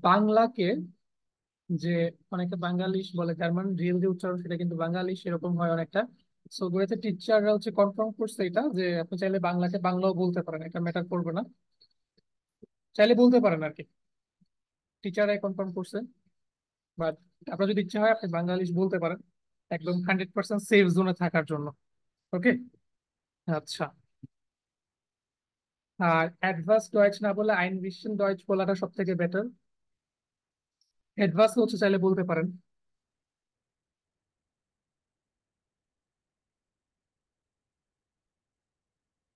বাংলাকে, যে অনেকে বাঙালিশ বলে, তার মানে রিয়েল যে উচ্চারণ সেটা কিন্তু বাঙালি সেরকম হয় অনেকটা। সো গোয়েতে টিচাররা হচ্ছে কনফার্ম করছে এটা, যে আপনি চাইলে বাংলাকে বাংলাও বলতে পারেন, এটা ম্যাটার করবে না। চাইলে বলতে পারেন আর কি, টিচাররাই কনফার্ম করছে। বাট আপনার যদি ইচ্ছা হয় আপনি বাংলালিশ বলতে পারেন, একদম 100% সেফ জোনে থাকার জন্য। ওকে। আচ্ছা, আর অ্যাডভান্স ডয়েচ না বলে আইনবিশন ডয়েচ বলাটা সব থেকে বেটার। অ্যাডভান্স হচ্ছে চাইলে বলতে পারেন।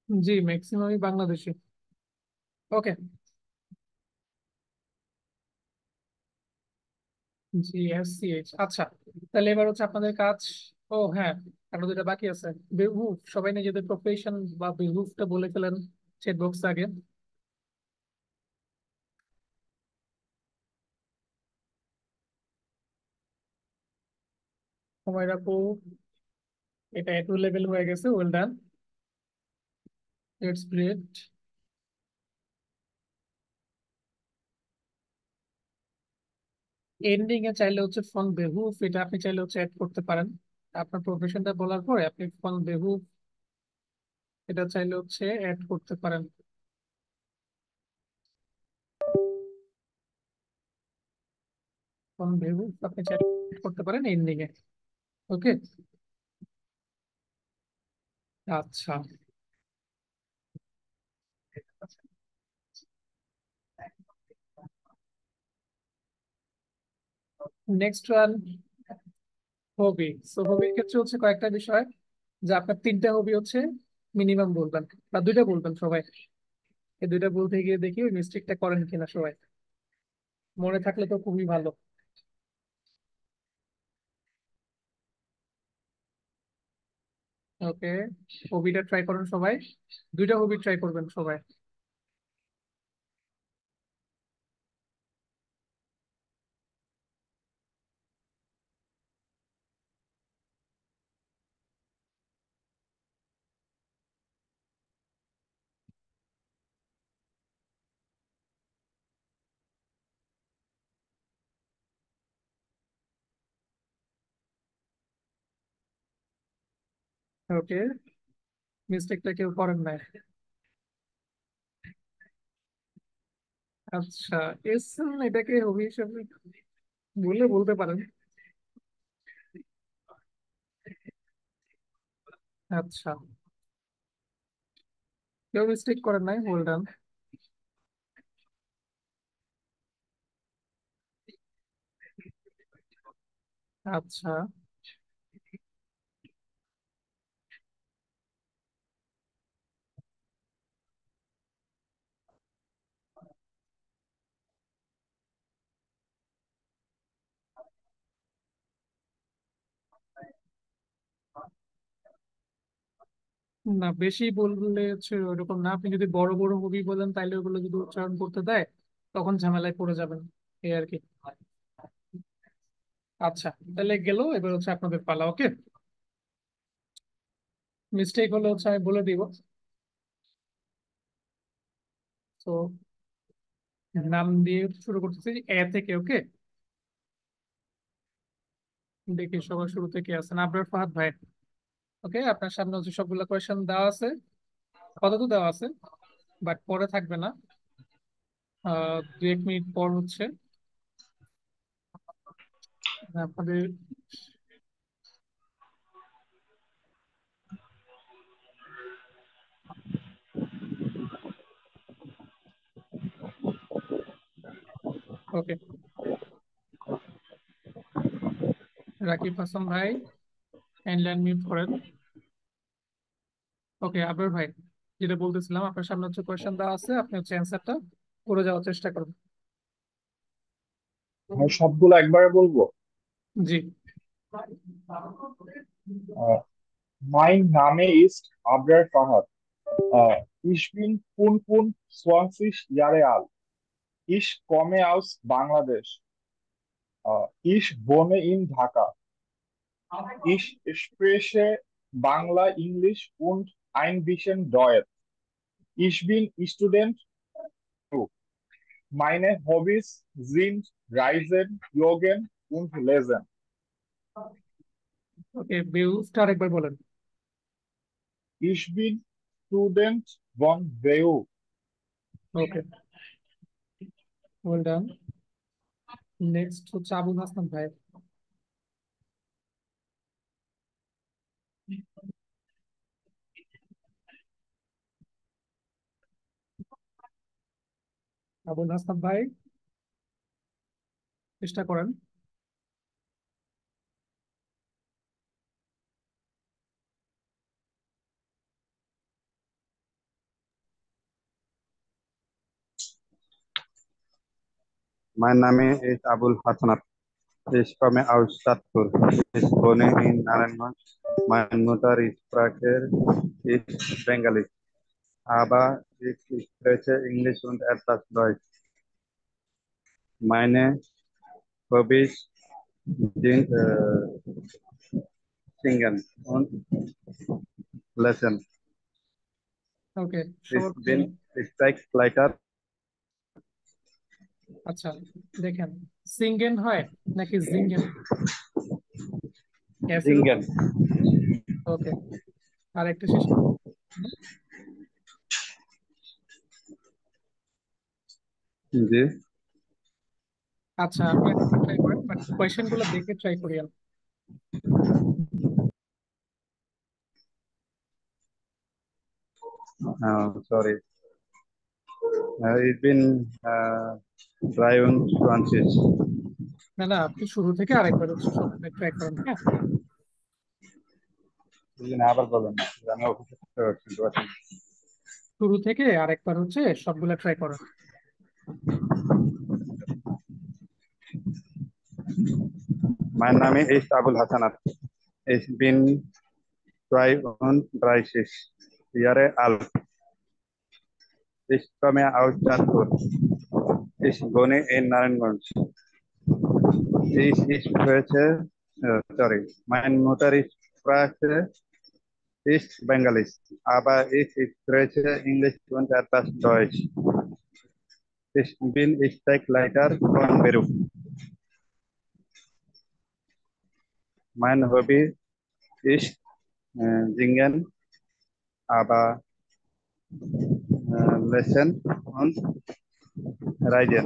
জি, ম্যাক্সিমামই বাংলাদেশি। ওকে। জি, এস সি এইচ। আচ্ছা, তাহলে এবার হচ্ছে আপনাদের কাজ। ও হ্যাঁ, আরো দুটা বাকি আছে। বেহুফ, সবাই নিজেদের প্রফেশন বা বেহুফটা বলে ফেলেন চ্যাট বক্স আগে। সময় রাখো, এটা এটু লেভেল হয়ে গেছে, well done, it's great. Ending এ চাইলে হচ্ছে ফ্রম বেহুফ, এটা আপনি চাইলে হচ্ছে অ্যাড করতে পারেন। আপনার প্রফেশনটা বলার পরে আপনি ফ্রম বেহুফ এটা চাইলে হচ্ছে অ্যাড করতে পারেন। ফ্রম বেহুফ আপনি চাইলে add করতে পারেন এন্ডিং এ। ওকে। আচ্ছা, নেক্সট ওয়ান, হবি। সো হবির ক্ষেত্রে হচ্ছে কয়েকটা বিষয়, যে আপনার তিনটা হবি হচ্ছে মিনিমাম বলবেন, বা দুইটা বলবেন সবাই। এই দুইটা বলতে গিয়ে দেখি ওই মিস্টেকটা করেন কিনা সবাই। মনে থাকলে তো খুবই ভালো। ওকে, হবিটা ট্রাই করুন সবাই, দুইটা হবি ট্রাই করবেন সবাই। ওকে, মিস্টেকটা কেউ করেন নাই। আচ্ছা, এস, এটাকে হবি হিসেবে বললে বলতে পারেন। আচ্ছা, কেউ মিস্টেক করেন নাই, হোল্ড ডান। আচ্ছা, না বেশি বললে হচ্ছে ওরকম না, আপনি যদি বড় বড় মুভি বলেন তাহলে ওগুলো যদি উচ্চারণ করতে দেয় তখন ঝামেলায় পড়ে যাবেন, এই আর কি। আচ্ছা, তাহলে গেল, এবার হচ্ছে আপনাদের পালা। ওকে, মিস্টেক হলে হচ্ছে আমি বলে দিব। তো নাম দিয়ে শুরু করতেছি এ থেকে। ওকে, দেখি সবার শুরু থেকে আছেন আবরার ফাহাদ ভাই। ওকে, আপনার সামনে হচ্ছে সবগুলো কোয়েশ্চেন দেওয়া আছে, কত তো দেওয়া আছে, বাট পরে থাকবে না। 2-1 মিনিট পর হচ্ছে আপনাদের। ওকে, রাকিব হাসান ভাই কাইন্ডলি আনমিউট করেন। ওকে, আবরার ভাই, যেটা বলতেছিলাম, আপনার সামনে হচ্ছে কোয়েশ্চেন দেওয়া আছে, আপনি হচ্ছে অ্যান্সারটা করে যাওয়ার চেষ্টা করুন। আমি সবগুলো একবারে বলবো। জি। Mein Name ist Abrar Fahad. Ich bin 25 Jahre alt. Ich komme aus Bangladesch. Ich wohne in Dhaka. Ich spreche Bangla, Englisch und ein bisschen Deutsch. Ich bin Student. Meine Hobbys sind Reisen, Joggen und Lesen. ওকে, বিউটা আরেকবার বলেন। Ich bin Student von BU. ওকে, well done. Next হচ্ছে আবুল হাসান ভাই। আবুল হাসান ভাই, চেষ্টা করেন। Mein Name ist Abul Hasanat. Ich komme aus Stadtpur. Ich wohne in Narenganj. Meine Muttersprache ist Bengali, aber ich spreche Englisch und etwas Deutsch. Meine Hobbys sind Singen und Lesen. Okay, Ich সবার bin Steigleiter. আচ্ছা, দেখেন, সিঙ্গেন হয় নাকি জিঙ্গেন? এসের উপর। Singen. ওকে, আর একটা শেষ করুন। জি। আচ্ছা, আপনি একটা ট্রাই করেন, বাট কোয়েশ্চেন গুলো দেখে ট্রাই করি আমি। Sorry. Ich bin 23. না না, আপনি শুরু থেকে আরেকবার হচ্ছে সবগুলো ট্রাই করেন, হ্যাঁ। আবার বলেন না, আমি অফিসে থাকতে পারছি। শুরু থেকে আরেকবার হচ্ছে সবগুলো ট্রাই করেন। Mein Name ist Abul Hasanat. Ich bin 32 Jahre alt. Ich komme aus Jodhpur. Ich wohne in Narenganj. Meine Muttersprache ist Bengali, aber ich spreche Englisch und etwas Deutsch. Ich bin Steigleiter von Beruf. Mein Hobby ist Singen, aber Lesen und Reisen.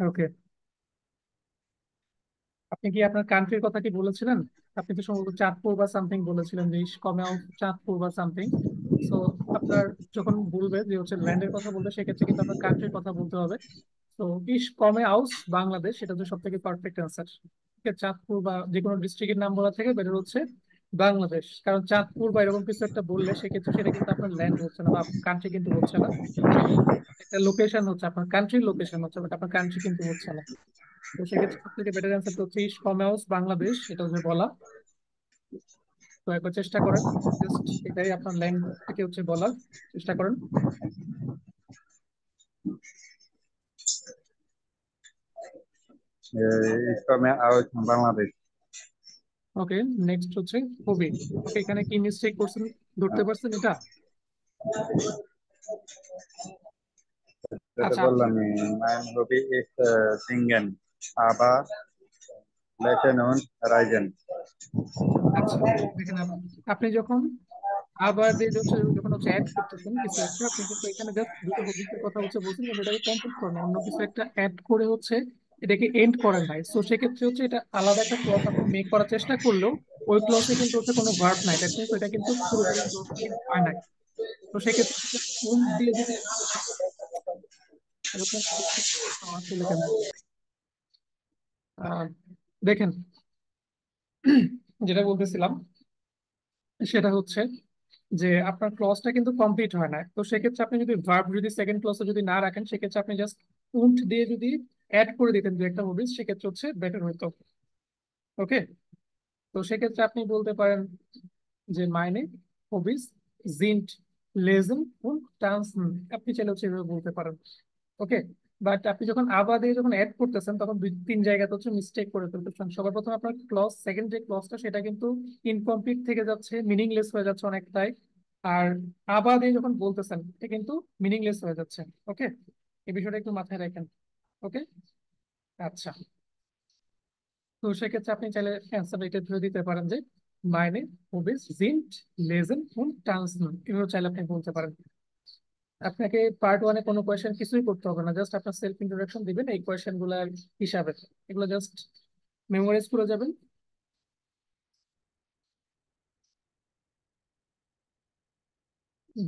ওকে, আপনি কি আপনার কান্ট্রির কথা কি বলেছিলেন? আপনি তো সম্ভবত চাঁদপুর বা সামথিং বলেছিলেন, যে কমে চাঁদপুর বা সামথিং। সো আপনার যখন বলবে যে হচ্ছে ল্যান্ডের কথা বলবে, সেক্ষেত্রে কিন্তু আপনার কান্ট্রির কথা বলতে হবে। তো ইস কমে আউস বাংলাদেশ, সেটা হচ্ছে সব থেকে পারফেক্ট অ্যান্সার। চাঁদপুর বা যে কোনো ডিস্ট্রিক্টের নাম বলা থেকে বেটার হচ্ছে বাংলাদেশ, কারণ চাঁদপুর বা এরকম কিছু একটা বললে সেক্ষেত্রে সেটা কিন্তু আপনার ল্যান্ড হচ্ছে না বা কান্ট্রি কিন্তু হচ্ছে না। সেটা একটা লোকেশন হচ্ছে, আপনার কান্ট্রির লোকেশন হচ্ছে, বাট আপনার কান্ট্রি কিন্তু হচ্ছে না। তো সেক্ষেত্রে সব থেকে বেটার অ্যান্সার হচ্ছে ইস কমে আউস বাংলাদেশ, এটা হচ্ছে বলা। তো একবার চেষ্টা করেন, জাস্ট এটাই আপনার ল্যান্ড থেকে হচ্ছে বলার চেষ্টা করেন। इसको मैं आउट बांग्लादेश। ওকে, নেক্সট হচ্ছে হবি। ওকে, এখানে কি মিস্টেক করছেন, ধরতে পারছেন এটা? तो আচ্ছা बोल रहा मैं mein hobby is singen, aber lesen und reisen। আচ্ছা, দেখেন আপনি যখন আবার দিয়ে যখন হচ্ছে অ্যাড করতেছেন কিছু একটা, আপনি কিন্তু এখানে জাস্ট দুটো হবিসের কথা হচ্ছে বলছেন, কিন্তু এটাকে কমপ্লিট করেন, অন্য কিছু একটা অ্যাড করে হচ্ছে এটাকে এন্ড করেন নাই। তো সেক্ষেত্রে হচ্ছে এটা আলাদা একটা ক্লজ আপনি মেক করার চেষ্টা করলেও ওই ক্লজে কিন্তু হচ্ছে কোনো ভার্ব নাই, দ্যাট মিনস ওইটা কিন্তু পুরোপুরি ক্লজটা কিন্তু হয় নাই। তো সেক্ষেত্রে কোন দিয়ে যদি এরকম আসলে কেন আহ, দেখেন, যেটা বলতেছিলাম সেটা হচ্ছে যে আপনার ক্লজটা কিন্তু কমপ্লিট হয় না। তো সেক্ষেত্রে আপনি যদি ভার্ব যদি সেকেন্ড ক্লজে যদি না রাখেন, সেক্ষেত্রে আপনি জাস্ট উন্ট দিয়ে যদি অ্যাড করে দিতেন দু একটা হবিস, সেক্ষেত্রে হচ্ছে বেটার হইতো। ওকে, তো সেক্ষেত্রে আপনি বলতে পারেন যে মাইনে হবিস জিন্ট লেজেন und tanzen, আপনি চাইলে হচ্ছে এভাবে বলতে পারেন। ওকে, বাট আপনি যখন আবার দিয়ে যখন অ্যাড করতেছেন তখন দুই তিন জায়গাতে হচ্ছে মিস্টেক করে ফেলতেছেন। সবার প্রথমে আপনার ক্লজ সেকেন্ড যে ক্লজটা সেটা কিন্তু ইনকমপ্লিট থেকে যাচ্ছে, মিনিংলেস হয়ে যাচ্ছে অনেকটাই। আর আবার দিয়ে যখন বলতেছেন এটা কিন্তু মিনিংলেস হয়ে যাচ্ছে। ওকে, এই বিষয়টা একটু মাথায় রাখেন। ওকে, আচ্ছা। তো সেক্ষেত্রে আপনি চাইলে অ্যান্সার এটা ধরে দিতে পারেন যে মাইনে হবিস জিন্ট লেজেন und tanzen, এভাবে চাইলে আপনি বলতে পারেন। আপনাকে পার্ট ওয়ানে কোনো কোয়েশ্চেন কিছুই করতে হবে না, জাস্ট আপনার সেলফ ইন্ট্রোডাকশন দিবেন এই কোয়েশ্চেন গুলার হিসাবে। এগুলো জাস্ট মেমোরাইজ করে যাবেন।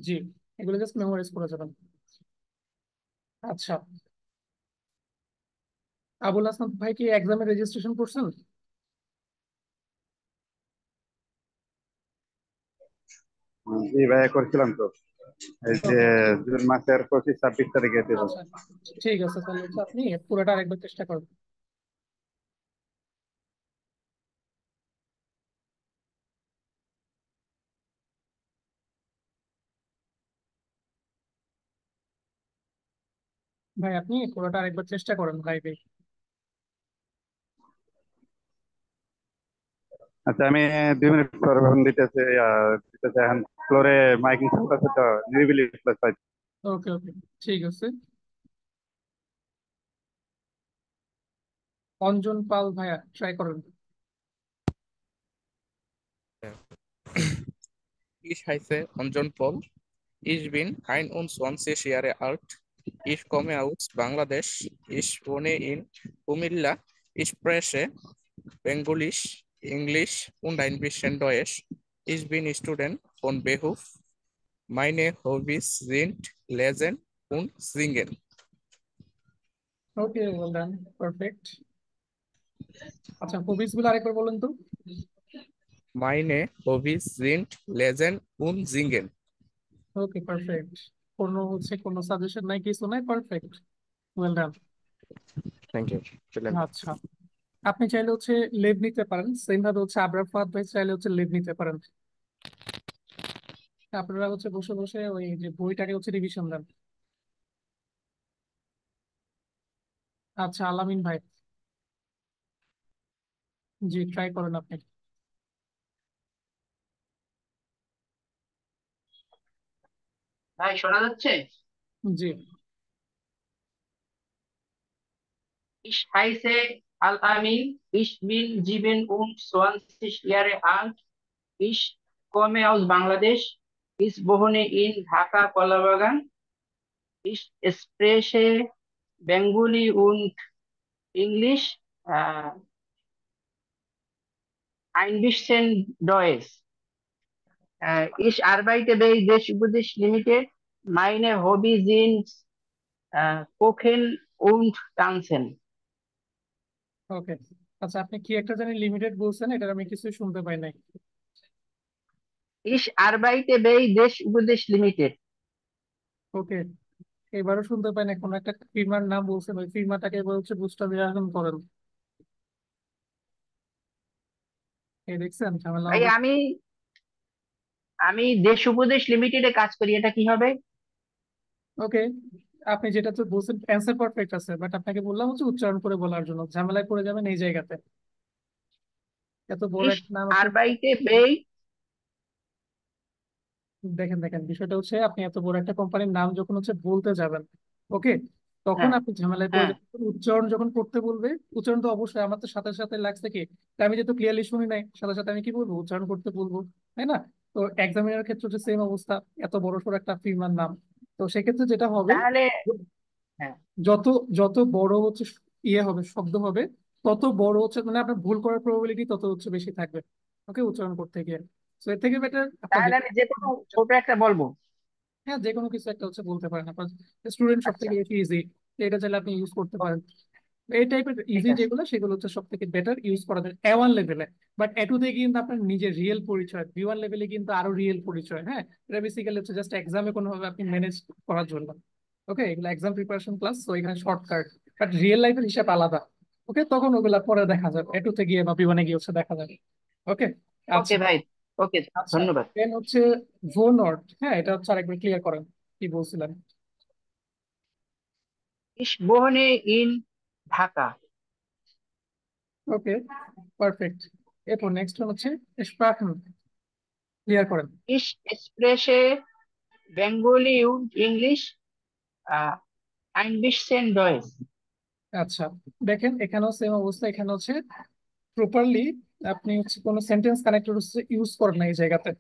জি, এগুলো জাস্ট মেমোরাইজ করে যাবেন। আচ্ছা, আবুল হাসান ভাই কি এক্সামে রেজিস্ট্রেশন করছেন? জি ভাইয়া করছিলাম তো, এই যে ওকে, জুন মাসের 25-26 তারিখে দেব। আচ্ছা, ঠিক আছে, তাহলে হচ্ছে আপনি পুরোটা আরেকবার চেষ্টা করবেন। ভাই আপনি পুরোটা আরেকবার চেষ্টা করেন লাইভে। আচ্ছা আমি 2 মিনিট পর ফোন দিতেছি, দিতেছি এখন ফ্লোরে মাইকিং চলতেছে তো নিরিবিলি প্লেস পাই। ওকে ওকে, ঠিক আছে। অঞ্জন পাল ভাইয়া ট্রাই করেন। Ich heiße Anjan Paul. Ich bin 21 Jahre alt. Ich komme aus Bangladesch. Ich wohne in Kumilla. Ich spreche Bengalisch, Englisch und ein bisschen Deutsch. Ich bin Student von Behuf. Meine Hobbys sind Lesen und Singen. Okay, well done, perfect. আচ্ছা, হবিস গুলো আরেকবার বলুন তো। Meine Hobbys sind Lesen und Singen. ওকে, perfect. কোনো suggestion নাই, কিছু নাই, perfect, well done. Thank you. আচ্ছা, আপনি চাইলে হচ্ছে লিভ নিতে পারেন, সেম ভাবে হচ্ছে আবরার ফাহাদ ভাই চাইলে হচ্ছে লিভ নিতে পারেন। আপনারা হচ্ছে বসে বসে ওই যে বইটাকে হচ্ছে রিভিশন দেন। আচ্ছা, আলামিন ভাই, জি ট্রাই করেন আপনি। ভাই শোনা যাচ্ছে? জি, Ich heiße Al-Amin. Ich bin 27 Jahre alt. Ich komme aus Bangladesch. Ich wohne in Dhaka, Kolabagan. Ich spreche Bengali und Englisch. einbischen Deutsch. Ich arbeite bei der Schubudis Limited. Meine Hobbys sind Kochen und Tanzen. ওকে, আচ্ছা আপনি কি একটা জানি limited বলছেন, এটা আমি কিছু শুনতে পাই নাই। Ich arbeite bei der Schubudis Limited. ওকে, এবারও শুনতে পাই না, কোনো একটা ফির্মার নাম বলছেন, ওই ফির্মাটাকে এবার হচ্ছে বুস্টাবিলাইজেশন করেন। এই দেখছেন ঝামেলা ভাই হবে। আমি আমি দেশ উপদেশ লিমিটেডে কাজ করি, এটা কি হবে? ওকে, আপনি যেটা তো বলছেন অ্যান্সার পারফেক্ট আছে, বাট আপনাকে বললাম হচ্ছে উচ্চারণ করে বলার জন্য, ঝামেলায় পড়ে যাবেন এই জায়গাতে। এত বড় Ich একটা নাম আপনি arbeite bei দেখেন দেখেন বিষয়টা হচ্ছে আপনি এত বড় একটা কোম্পানির নাম যখন হচ্ছে বলতে যাবেন, ওকে, তখন হ্যাঁ আপনি ঝামেলায় পড়ে হ্যাঁ যাবেন। উচ্চারণ যখন করতে বলবে, উচ্চারণ তো অবশ্যই আমার তো সাথে সাথে লাগছে কি, তা আমি যেহেতু ক্লিয়ারলি শুনি নাই, সাথে সাথে আমি কি বলবো, উচ্চারণ করতে বলবো, তাই না? তো এক্সামিনার ক্ষেত্রে হচ্ছে সেম অবস্থা, এত বড় সড় একটা ফিল্মার নাম। তো সেক্ষেত্রে যেটা হবে, তাহলে হ্যাঁ যত যত বড় হচ্ছে ইয়ে হবে, শব্দ হবে, তত বড় হচ্ছে মানে আপনার ভুল করার প্রবাবিলিটি তত হচ্ছে বেশি থাকবে, ওকে, উচ্চারণ করতে গিয়ে। তো এর থেকে বেটার আপনার তাহলে আমি যে কোনো ছোট একটা বলবো। হ্যাঁ যে কোনো কিছু একটা হচ্ছে বলতে পারেন, আপনার স্টুডেন্ট সব আচ্ছা থেকে বেশি ইজি, এটা চাইলে আপনি ইউজ করতে পারেন। এই টাইপের ঠিক ইজি আছে। যেগুলো সেগুলো হচ্ছে সব থেকে বেটার ইউজ করা যায় A1 লেভেলে। বাট A2 তে কিন্তু আপনার নিজের রিয়েল পরিচয়, B1 লেভেলে কিন্তু আরো রিয়েল পরিচয়। হ্যাঁ, এটা বেসিক্যালি হচ্ছে জাস্ট এক্সামে কোনোভাবে আপনি ম্যানেজ করার জন্য, ওকে, এগুলো এক্সাম প্রিপারেশন ক্লাস, তো এখানে শর্টকাট, বাট রিয়েল লাইফের হিসাব আলাদা। ওকে, তখন ওগুলা পরে দেখা যাবে, A2 তে গিয়ে বা B1 এ গিয়ে হচ্ছে দেখা যাবে। ওকে, ওকে আচ্ছা ভাই, ওকে, আচ্ছা, ধন্যবাদ। দেন হচ্ছে ভো নট, হ্যাঁ এটা হচ্ছে আরেকবার ক্লিয়ার করেন, কি বলছিলেন? Ich wohne in Dhaka. Okay, perfect. এরপর নেক্সট ওয়ান হচ্ছে স্প্রাখেন, ক্লিয়ার করেন। Ich spreche Bengali und English, ein bisschen Deutsch. আচ্ছা, দেখেন এখানেও সেম অবস্থা, এখানে হচ্ছে প্রপারলি আপনি হচ্ছে কোনো সেন্টেন্স কানেক্টর ইউজ করেন না এই জায়গাতে।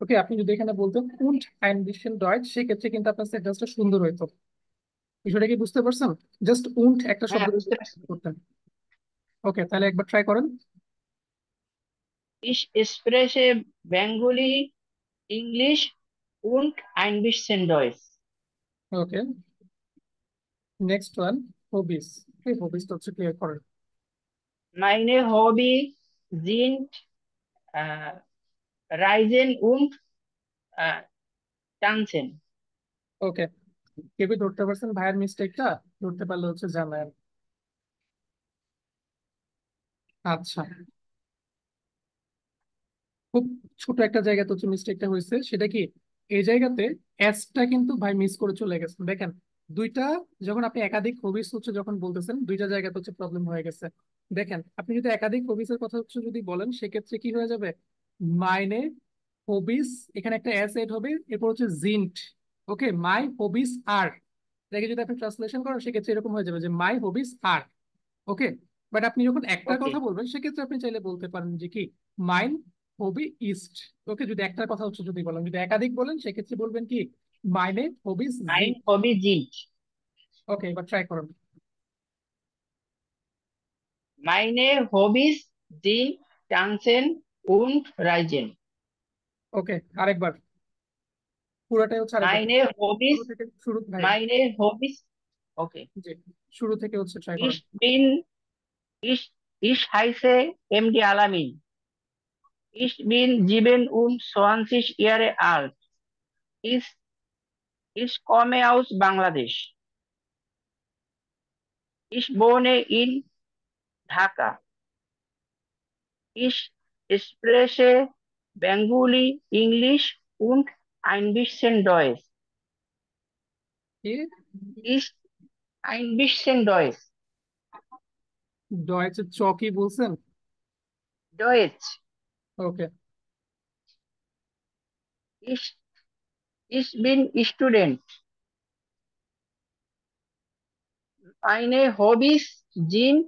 ওকে, আপনি যদি এখানে বলতেন উন্ট ein bisschen Deutsch, সেক্ষেত্রে কিন্তু আপনার সেন্টেন্সটা সুন্দর হইতো। বিষয়টা কি বুঝতে পারছেন? জাস্ট উন্ট একটা হ্যাঁ শব্দ দিয়ে বুঝতে পারছি। করতেন। ওকে, তাহলে একবার ট্রাই করেন। Ich spreche Bengali, English und ein bisschen Deutsch. ওকে, নেক্সট ওয়ান হবিস, এই হবিসটা হচ্ছে ক্লিয়ার করেন। Meine Hobbys sind äh, Reisen und äh, Tanzen. ওকে, কেবি ধরতে পারছেন ভাইয়ের মিস্টেকটা? ধরতে পারলে হচ্ছে জানায়। আচ্ছা, খুব ছোট একটা জায়গাতে হচ্ছে মিস্টেকটা হয়েছে, সেটা কি, এই জায়গাতে এসটা কিন্তু ভাই মিস করে চলে গেছে। দেখেন দুইটা, যখন আপনি একাধিক হবিস হচ্ছে যখন বলতেছেন, দুইটা জায়গাতে হচ্ছে প্রবলেম হয়ে গেছে। দেখেন আপনি যদি একাধিক হবিসের কথা হচ্ছে যদি বলেন, সেক্ষেত্রে কি হয়ে যাবে, মাইনে হবিস, এখানে একটা এস এড হবে, এরপর হচ্ছে জিন্ট, ওকে, মাই হবিস আর, দেখে যদি আপনি ট্রান্সলেশন করেন সেক্ষেত্রে এরকম হয়ে যাবে যে মাই হবিস আর, ওকে। বাট আপনি যখন একটার Okay, কথা বলবেন সেক্ষেত্রে আপনি চাইলে বলতে পারেন যে কি, মাইন হবি ইস্ট, ওকে, যদি একটার কথা হচ্ছে যদি বলেন, যদি একাধিক বলেন সেক্ষেত্রে বলবেন কি, মাইনে হবিস জিন। mein Hobby sind ওকে, এবার ট্রাই করুন। meine Hobbys sind Tanzen und Reisen. ওকে, আরেকবার, পুরোটাই হচ্ছে আরেকবার, Meine শুরু Hobbys, থেকে শুরু ভাই, meine Hobbys. Okay. জি, শুরু থেকে হচ্ছে ট্রাই করুন। Ich heiße MD Alamin. Ich bin 27 Jahre alt. Ich, ich komme aus Bangladesch. Ich wohne in Dhaka. Ich spreche Bengali, Englisch und ein bisschen Deutsch. কি, Ich ein bisschen Deutsch. Deutsche চ কি বলছেন? Deutsch. ওকে, Ich, ich bin Student. Meine Hobbys sind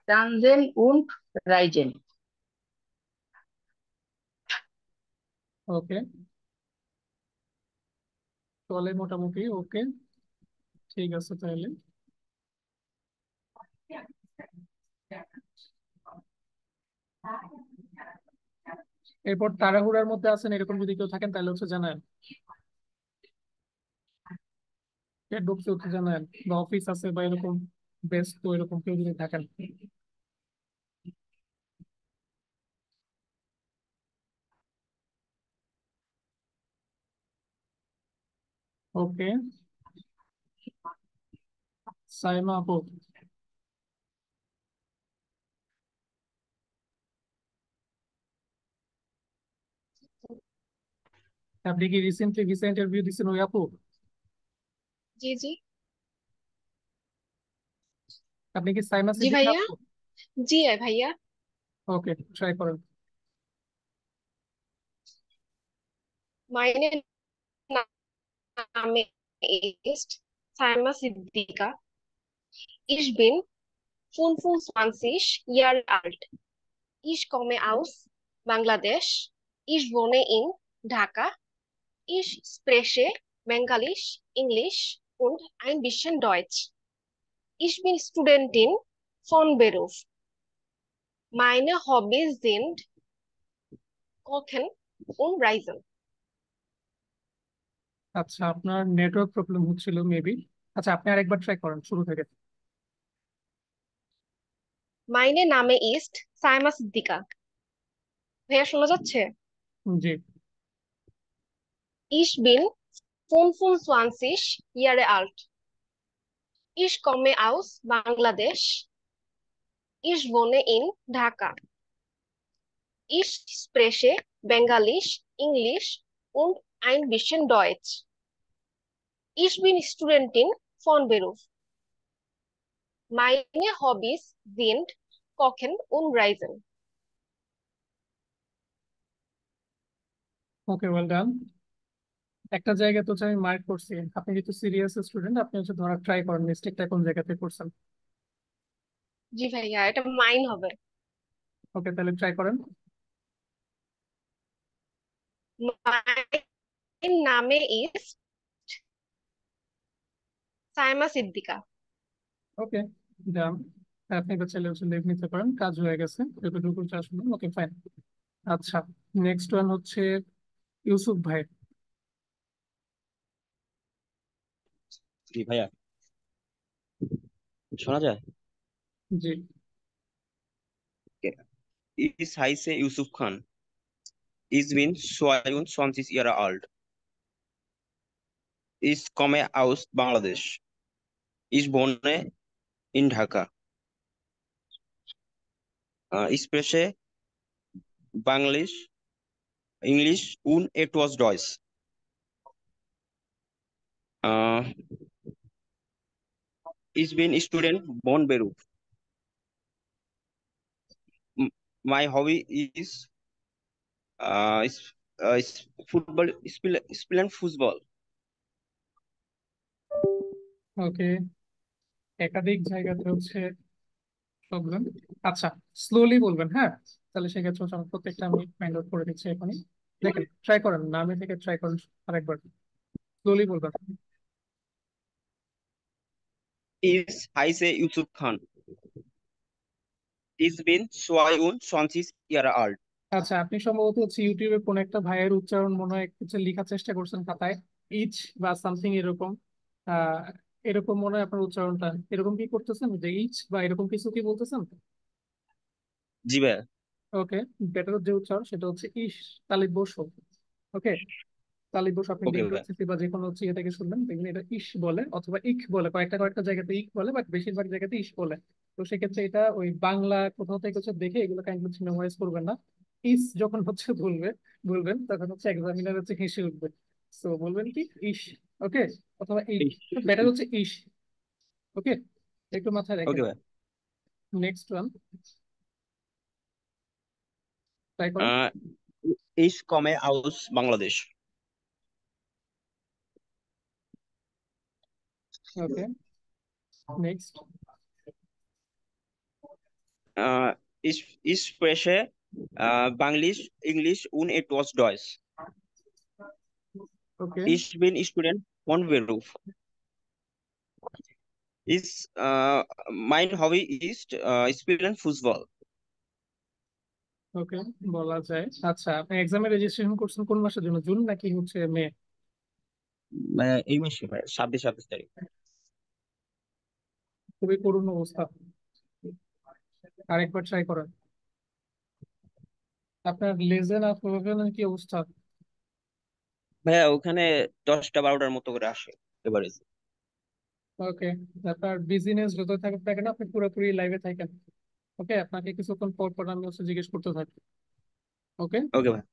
Tanzen und Reisen. ওকে, চলে মোটামুটি, ওকে, ঠিক আছে তাহলে। এরপর তাড়াহুড়ার মধ্যে আছেন এরকম যদি কেউ থাকেন তাহলে হচ্ছে জানান, ঢুকতে হচ্ছে জানান, বা অফিস আছে বা এরকম ব্যস্ত এরকম কেউ যদি থাকেন। ওকে, সাইমা আপু, আপনি কি রিসেন্টলি ভিসা ইন্টারভিউ দিচ্ছেন ওই আপু? জি জি। আপনি কি সাইমা জি সিদ্দিকী ভাইয়া। আপু? জি ভাইয়া। ওকে, ট্রাই করেন। Meine Name ist Saima Siddika. Ich bin 25 Jahre alt. Ich komme aus Bangladesch. Ich wohne in Dhaka. Ich spreche Bengalisch, Englisch und ein bisschen Deutsch. Ich bin Studentin von Beruf. Meine Hobbys sind Kochen und Reisen. আচ্ছা, আপনার network problem হচ্ছিল maybe. আচ্ছা, আপনি আরেকবার try করেন শুরু থেকে। Meine Name ist Saima Siddika. ভাইয়া শোনা যাচ্ছে? জি। Ich bin 25 Jahre alt. Ich komme aus Bangladesch. Ich wohne in Dhaka. Ich spreche Bengalisch, Englisch und ein bisschen Deutsch. Ich bin Studentin von Beruf. Meine Hobbys sind Kochen und Reisen. Okay, well done. একটা জায়গা তো হচ্ছে আমি mark করছি, আপনি যেহেতু serious student আপনি হচ্ছে ধরার ট্রাই করেন মিস্টেকটা কোন জায়গাতে করছেন। জি ভাইয়া, এটা মাইন হবে। ওকে, তাহলে ট্রাই করেন। My name is Saima Siddika. ওকে, ডান। আপনি তো চাইলে হচ্ছে লিভ নিতে পারেন, কাজ হয়ে গেছে যতটুকু আসলে। ওকে, ফাইন। আচ্ছা, নেক্সট ওয়ান হচ্ছে ইউসুফ ভাই। জি ভাইয়া, শোনা যায়? জি। Ich heiße Yusuf Khan. Ich bin 22 Jahre alt. Ich komme aus Bangladesch. Ich wohne in Dhaka. Ich spreche Bangalisch, Englisch und etwas Deutsch. Äh, Ich bin Student von Beruf. M- My hobby is football, spielen Fußball. ওকে, একাধিক জায়গাতে হচ্ছে problem. আচ্ছা, slowly বলবেন, হ্যাঁ? তাহলে সেক্ষেত্রে হচ্ছে আমি প্রত্যেকটা আমি ফাইন্ড আউট করে দিচ্ছি এখনই। দেখেন, ট্রাই করেন, নামে থেকে ট্রাই করেন আরেকবার, স্লোলি বলবেন। Ich heiße Yusuf Khan. Ich bin 22 Jahre alt. আচ্ছা, আপনি সম্ভবত হচ্ছে ইউটিউবে কোন একটা ভাইয়ের উচ্চারণ মনে হয় হচ্ছে লেখার চেষ্টা করছেন খাতায়, ইচ বা সামথিং এরকম। আহ এরকম মনে হয় আপনার উচ্চারণটা, এরকম কি করতেছেন যে ইচ বা এরকম কিছু কি বলতেছেন? জি ভাইয়া। ওকে, বেটার যে উচ্চারণ সেটা হচ্ছে ইস, তালিব বসো। ওকে, তালিব বসো। আপনি ওকে ভাইয়া। ইউনিভার্সিটি বা যে কোনো হচ্ছে ইয়ে থেকে শুনবেন, দেখবেন এটা ইস বলে অথবা ইক বলে, কয়েকটা কয়েকটা জায়গাতে ইক বলে, বাট বেশিরভাগ জায়গাতে ইস বলে। তো সেক্ষেত্রে এটা ওই বাংলা কোথাও থেকে হচ্ছে দেখে এগুলো কাইন্ডলি হচ্ছে মেমোরাইজ করবেন না। ইস যখন হচ্ছে বলবেন তখন হচ্ছে এক্সামিনার হচ্ছে হেসে উঠবে। সো বলবেন কি ইস। ওকে, অথবা ইক। বেটার হচ্ছে ইস। ওকে, একটু মাথায় রাখেন। ওকে ভাইয়া। নেক্সট ওয়ান ট্রাই করেন। Äh, Ich komme aus Bangladesch. ওকে, next. Ich spreche Bangalisch, Englisch und etwas Deutsch. ওকে, Ich bin Student von Beruf. Mein Hobby ist Spielen Fußball. ওকে, বলা যায়। আচ্ছা, আপনি এক্সামে রেজিস্ট্রেশন করছেন কোন মাসের জন্য, জুন নাকি হচ্ছে মে? এই মাসে ভাই 27 তারিখ। খুবই করুণ অবস্থা, আরেকবার ট্রাই করেন। আপনার লেজেন আর প্রফেশনাল কি অবস্থা? ভাইয়া ওখানে 10টা 12টার মতো করে আসে এবারে। ওকে, আপনার বিজিনেস যত থাকুক না কেন আপনি পুরোপুরি লাইভে থাকেন। ওকে, আপনাকে কিছুক্ষণ পর পর আমি হচ্ছে জিজ্ঞেস করতে থাকি। ওকে, ওকে ভাই।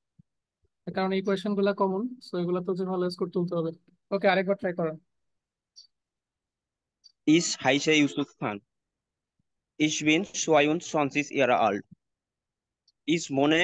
কারণ এই কোয়েশ্চেন গুলা কমন, সো এগুলো তো হচ্ছে ভালো স্কোর তুলতে হবে। ওকে, আরেকবার ট্রাই করেন। Ich heiße Yusuf Khan. Ich bin 22 Jahre alt. Ich wohne